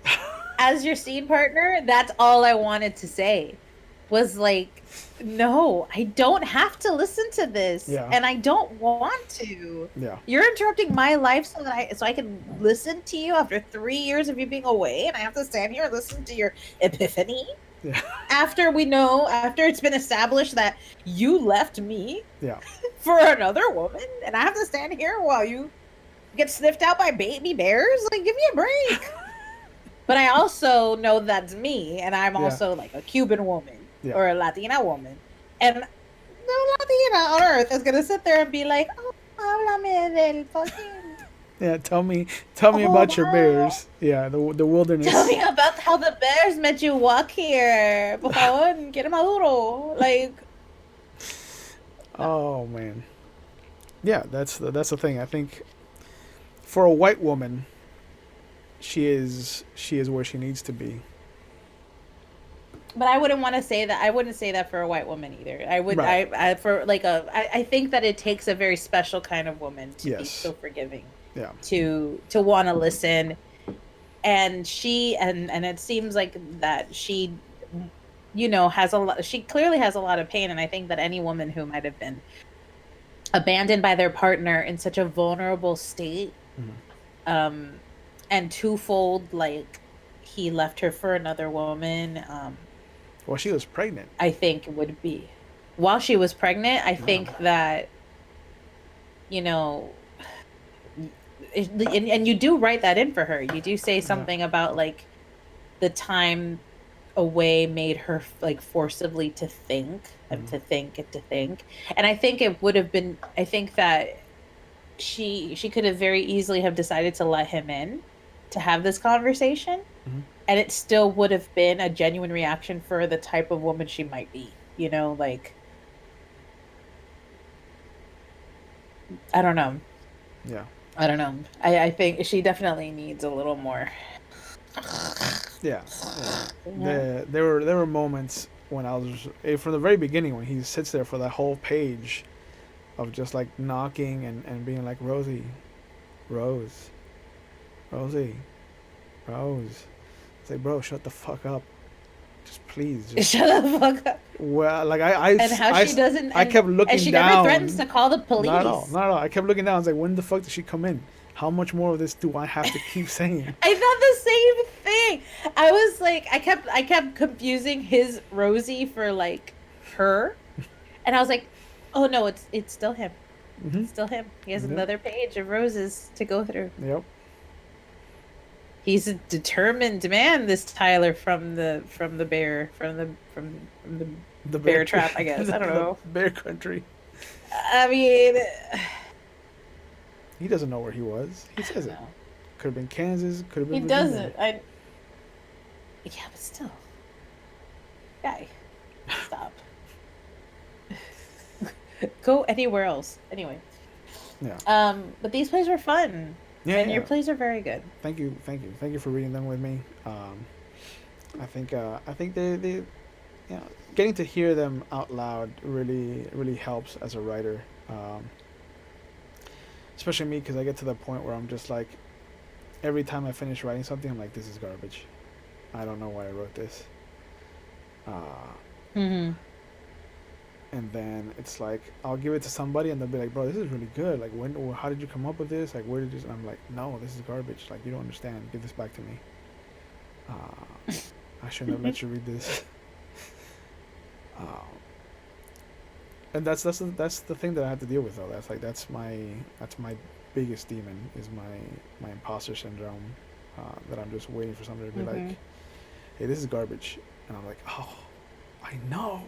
as your scene partner, that's all I wanted to say. Was like, no, I don't have to listen to this, and I don't want to. You're interrupting my life so I can listen to you after 3 years of you being away, and I have to stand here and listen to your epiphany. After it's been established that you left me for another woman, and I have to stand here while you get sniffed out by baby bears. Like, give me a break. But I also know that's me, and I'm also like a Cuban woman. Or a Latina woman. And no Latina on earth is going to sit there and be like, oh, háblame del fucking Yeah, tell me Oh about your wow. bears. Yeah, the Tell wilderness. me about how the bears made you walk here. Por favor, quiero maduro. Like, no. Oh man. Yeah, that's the thing. I think for a white woman, she is where she needs to be. But I wouldn't want to say that. I wouldn't say that for a white woman either. Right. I for like I think that it takes a very special kind of woman to be Yes. so forgiving, Yeah. to want to listen. And and it seems like that she, has a lot, she clearly has a lot of pain. And I think that any woman who might have been abandoned by their partner in such a vulnerable state, Hmm. um, and twofold, like he left her for another woman, Well, she was pregnant. I think it would be while she was pregnant. I Yeah. think that, you know, and you do write that in for her. You do say Yeah. something about like the time away made her like forcibly to think and Hmm. to think and to think. And I think it would have been, I think that she could have very easily have decided to let him in to have this conversation, Hmm. and it still would have been a genuine reaction for the type of woman she might be, like, I don't know. Yeah. I don't know. I think she definitely needs a little more. Yeah. Yeah. Yeah. There were moments when I was from the very beginning when he sits there for that whole page of just like knocking and being like Rosie, Rose, Rosie, Rose. It's like, bro, shut the fuck up. Just please, just Shut the fuck up. well, like And how she doesn't, I kept and looking she never threatens down. to call the Not at all, police. not at all. I kept looking down. I was like, when the fuck did she come in? How much more of this do I have to keep saying? I thought the same thing. I was like, I kept confusing his Rosie for like her, and I was like, oh no, it's still him. Hmm. It's still him. He has Yep. another page of roses to go through. Yep. He's a determined man, this Tyler from the bear from the The bear, bear trap, I guess. I don't the know. bear country. I mean, He doesn't know where he was. He says it. no, Could have been Kansas. Could have he been Virginia. doesn't. Yeah, but still, guy, stop. Go anywhere else. Anyway, Yeah. but these plays were fun, Yeah. and your Yeah. plays are very good. Thank you. Thank you. Thank you for reading them with me. I think they getting to hear them out loud really helps as a writer. Especially me because I get to the point where I'm just like every time I finish writing something I'm like this is garbage. I don't know why I wrote this. Uh, Hmm. and then it's like I'll give it to somebody and they'll be like, "Bro, this is really good. Like, when or how did you come up with this? Like, where did you?" And I'm like, "No, this is garbage. Like, you don't understand. Give this back to me. Uh, I shouldn't have let you read this." Um, and that's the thing that I have to deal with though. That's my biggest demon is my imposter syndrome. That I'm just waiting for somebody to be like, Hmm. "Hey, this is garbage," and I'm like, "Oh, I know."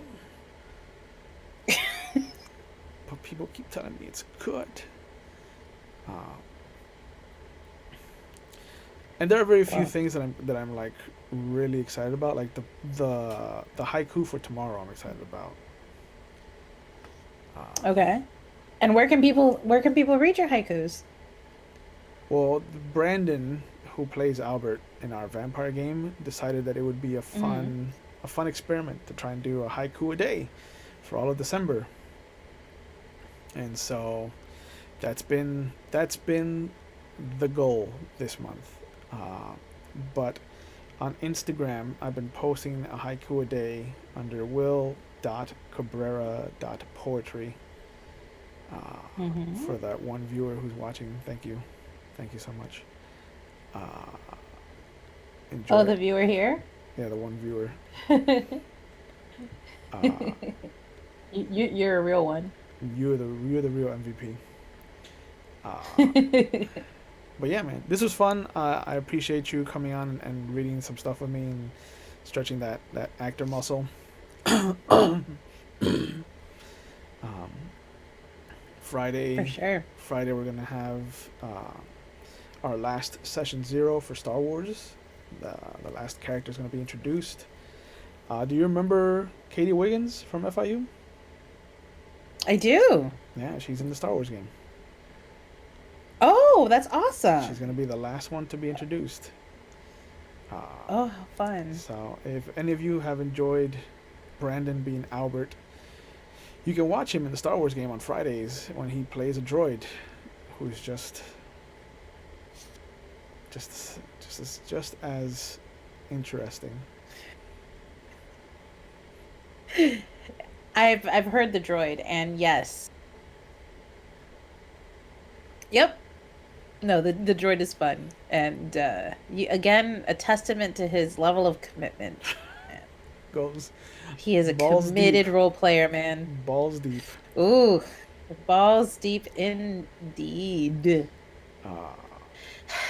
But people keep telling me it's good. Uh, and there are very few Wow. things that I'm like really excited about. Like the haiku for tomorrow, I'm excited about. Uh, Okay. And where can people read your haikus? well, Brandon, who plays Albert in our vampire game, decided that it would be Hmm. a fun experiment to try and do a haiku a day for all of December. And so that's been the goal this month. But on Instagram, I've been posting a haiku a day under will.cabrera.poetry. For Hmm. that one viewer who's watching, thank you so much. Uh, enjoy Oh, it. the viewer here. Yeah, the one viewer. you, Uh, you're a real one. you're the real MVP. Uh, but yeah, man, this was fun. I appreciate you coming on and reading some stuff with me and stretching that actor muscle. um, For Friday, sure. Friday we're gonna have our last session 0 for Star Wars. The last character is going to be introduced. Do you remember Katie Wiggins from FIU? I do. Yeah, she's in the Star Wars game. Oh, that's She's awesome. going to be the last one to be introduced. Uh, Oh, how fun. so, if any of you have enjoyed Brandon being Albert, you can watch him in the Star Wars game on Fridays when he plays a droid who's just as interesting. I've heard the droid, and yes. Yep. No, the droid is fun. And again, a testament to his level of commitment. Man. Goes He is a balls deep, committed role player, man. balls deep. Ooh, balls deep indeed. Uh,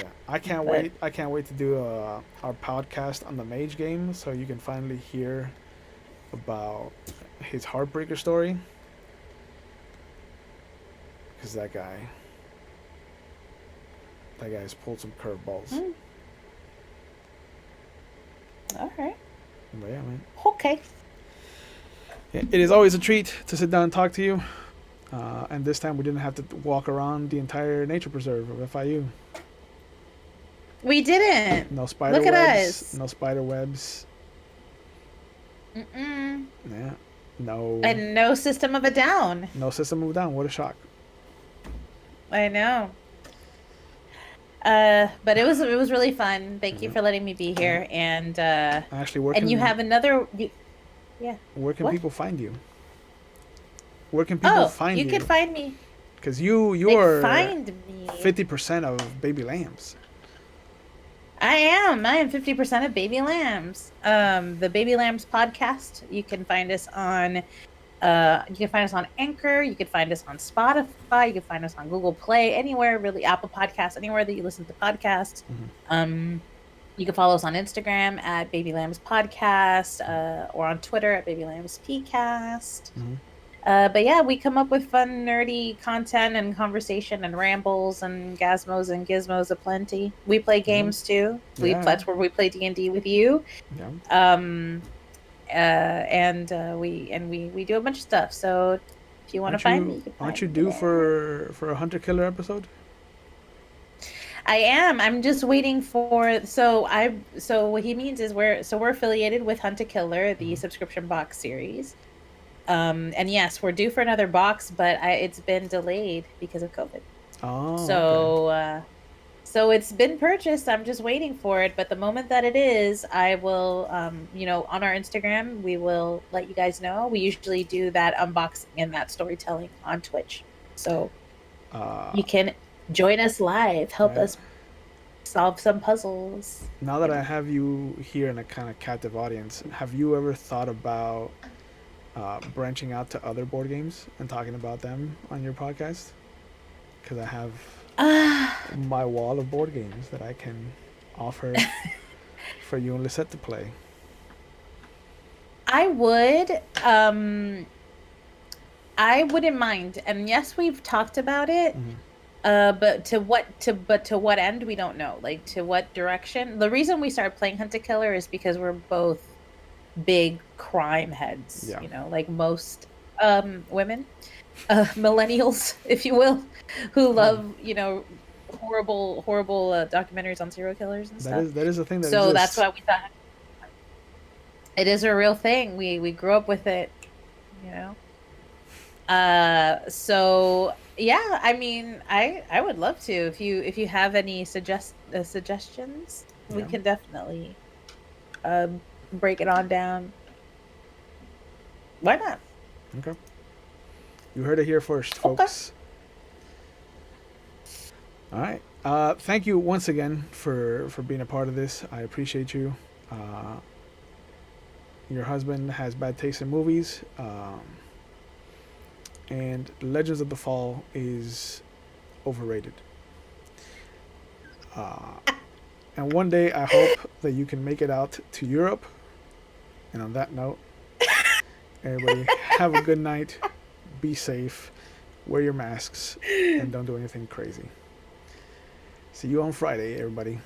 yeah, I can't But wait. I can't wait to do our podcast on the Mage game, so you can finally hear about his heartbreaker story. Because that guy has pulled some curveballs. mm, all right. But yeah, man. Okay. Yeah, it is always a treat to sit down and talk to you. And this time we didn't have to walk around the entire nature preserve of FIU. We didn't. No spider Look at webs. us. No spider webs. Mm-mm. Yeah. No. And no System of a Down. No System of a Down. What a shock. I know. But it was really fun. Thank you Yeah. for letting me be Yeah. here. Actually, where And you can have another yeah. where can What? people find you? Where can people Oh, find you could you? find me. Because They you're find me. 50% of Baby Lambs. I am. I am 50% of Baby Lambs. The Baby Lambs podcast. You can find us on Anchor, you can find us on Spotify, you can find us on Google Play, anywhere really, Apple Podcasts, anywhere that you listen to podcasts. Mm-hmm. You can follow us on Instagram at Baby Lambs Podcast, or on Twitter at Baby Lambs PCast. Mm-hmm. But yeah, we come up with fun, nerdy content and conversation and rambles and gasmos and gizmos aplenty. We play games too. Yeah. That's where we play D&D with you. Yeah. We do a bunch of stuff. So if you want to find me, you can aren't find you me due there. for a Hunter Killer episode? I am. I'm just waiting for. So what he means is we're affiliated with Hunt a Killer, the Mm-hmm. subscription box series. And yes, we're due for another box, but it's been delayed because of COVID. Oh. So Okay. so it's been purchased. I'm just waiting for it. But the moment that it is, I will, on our Instagram, we will let you guys know. We usually do that unboxing and that storytelling on Twitch. So you can join us live, help us solve some puzzles. Now that I have you here in a kind of captive audience, have you ever thought about branching out to other board games and talking about them on your podcast? Because I have my wall of board games that I can offer for you and Lisette to play. I would. I wouldn't mind. And yes, we've talked about it. Mm-hmm. But to what end we don't know. Like to what direction. The reason we started playing Hunt a Killer is because we're both big crime heads, Yeah. like most women, millennials, if you will, who love, horrible documentaries on serial killers and stuff. That is a thing that So exists. that's why we thought it is a real thing. We grew up with it, you know. So yeah, I mean, I would love to if you have any suggestions, we Yeah. can definitely break it on down. Why not? Okay. You heard it here first, Okay. folks. All right. Thank you once again for being a part of this. I appreciate you. Your husband has bad taste in movies, and Legends of the Fall is overrated. And one day I hope that you can make it out to Europe. And on that note, everybody have a good night. Be safe. Wear your masks and don't do anything crazy. See you on Friday, everybody.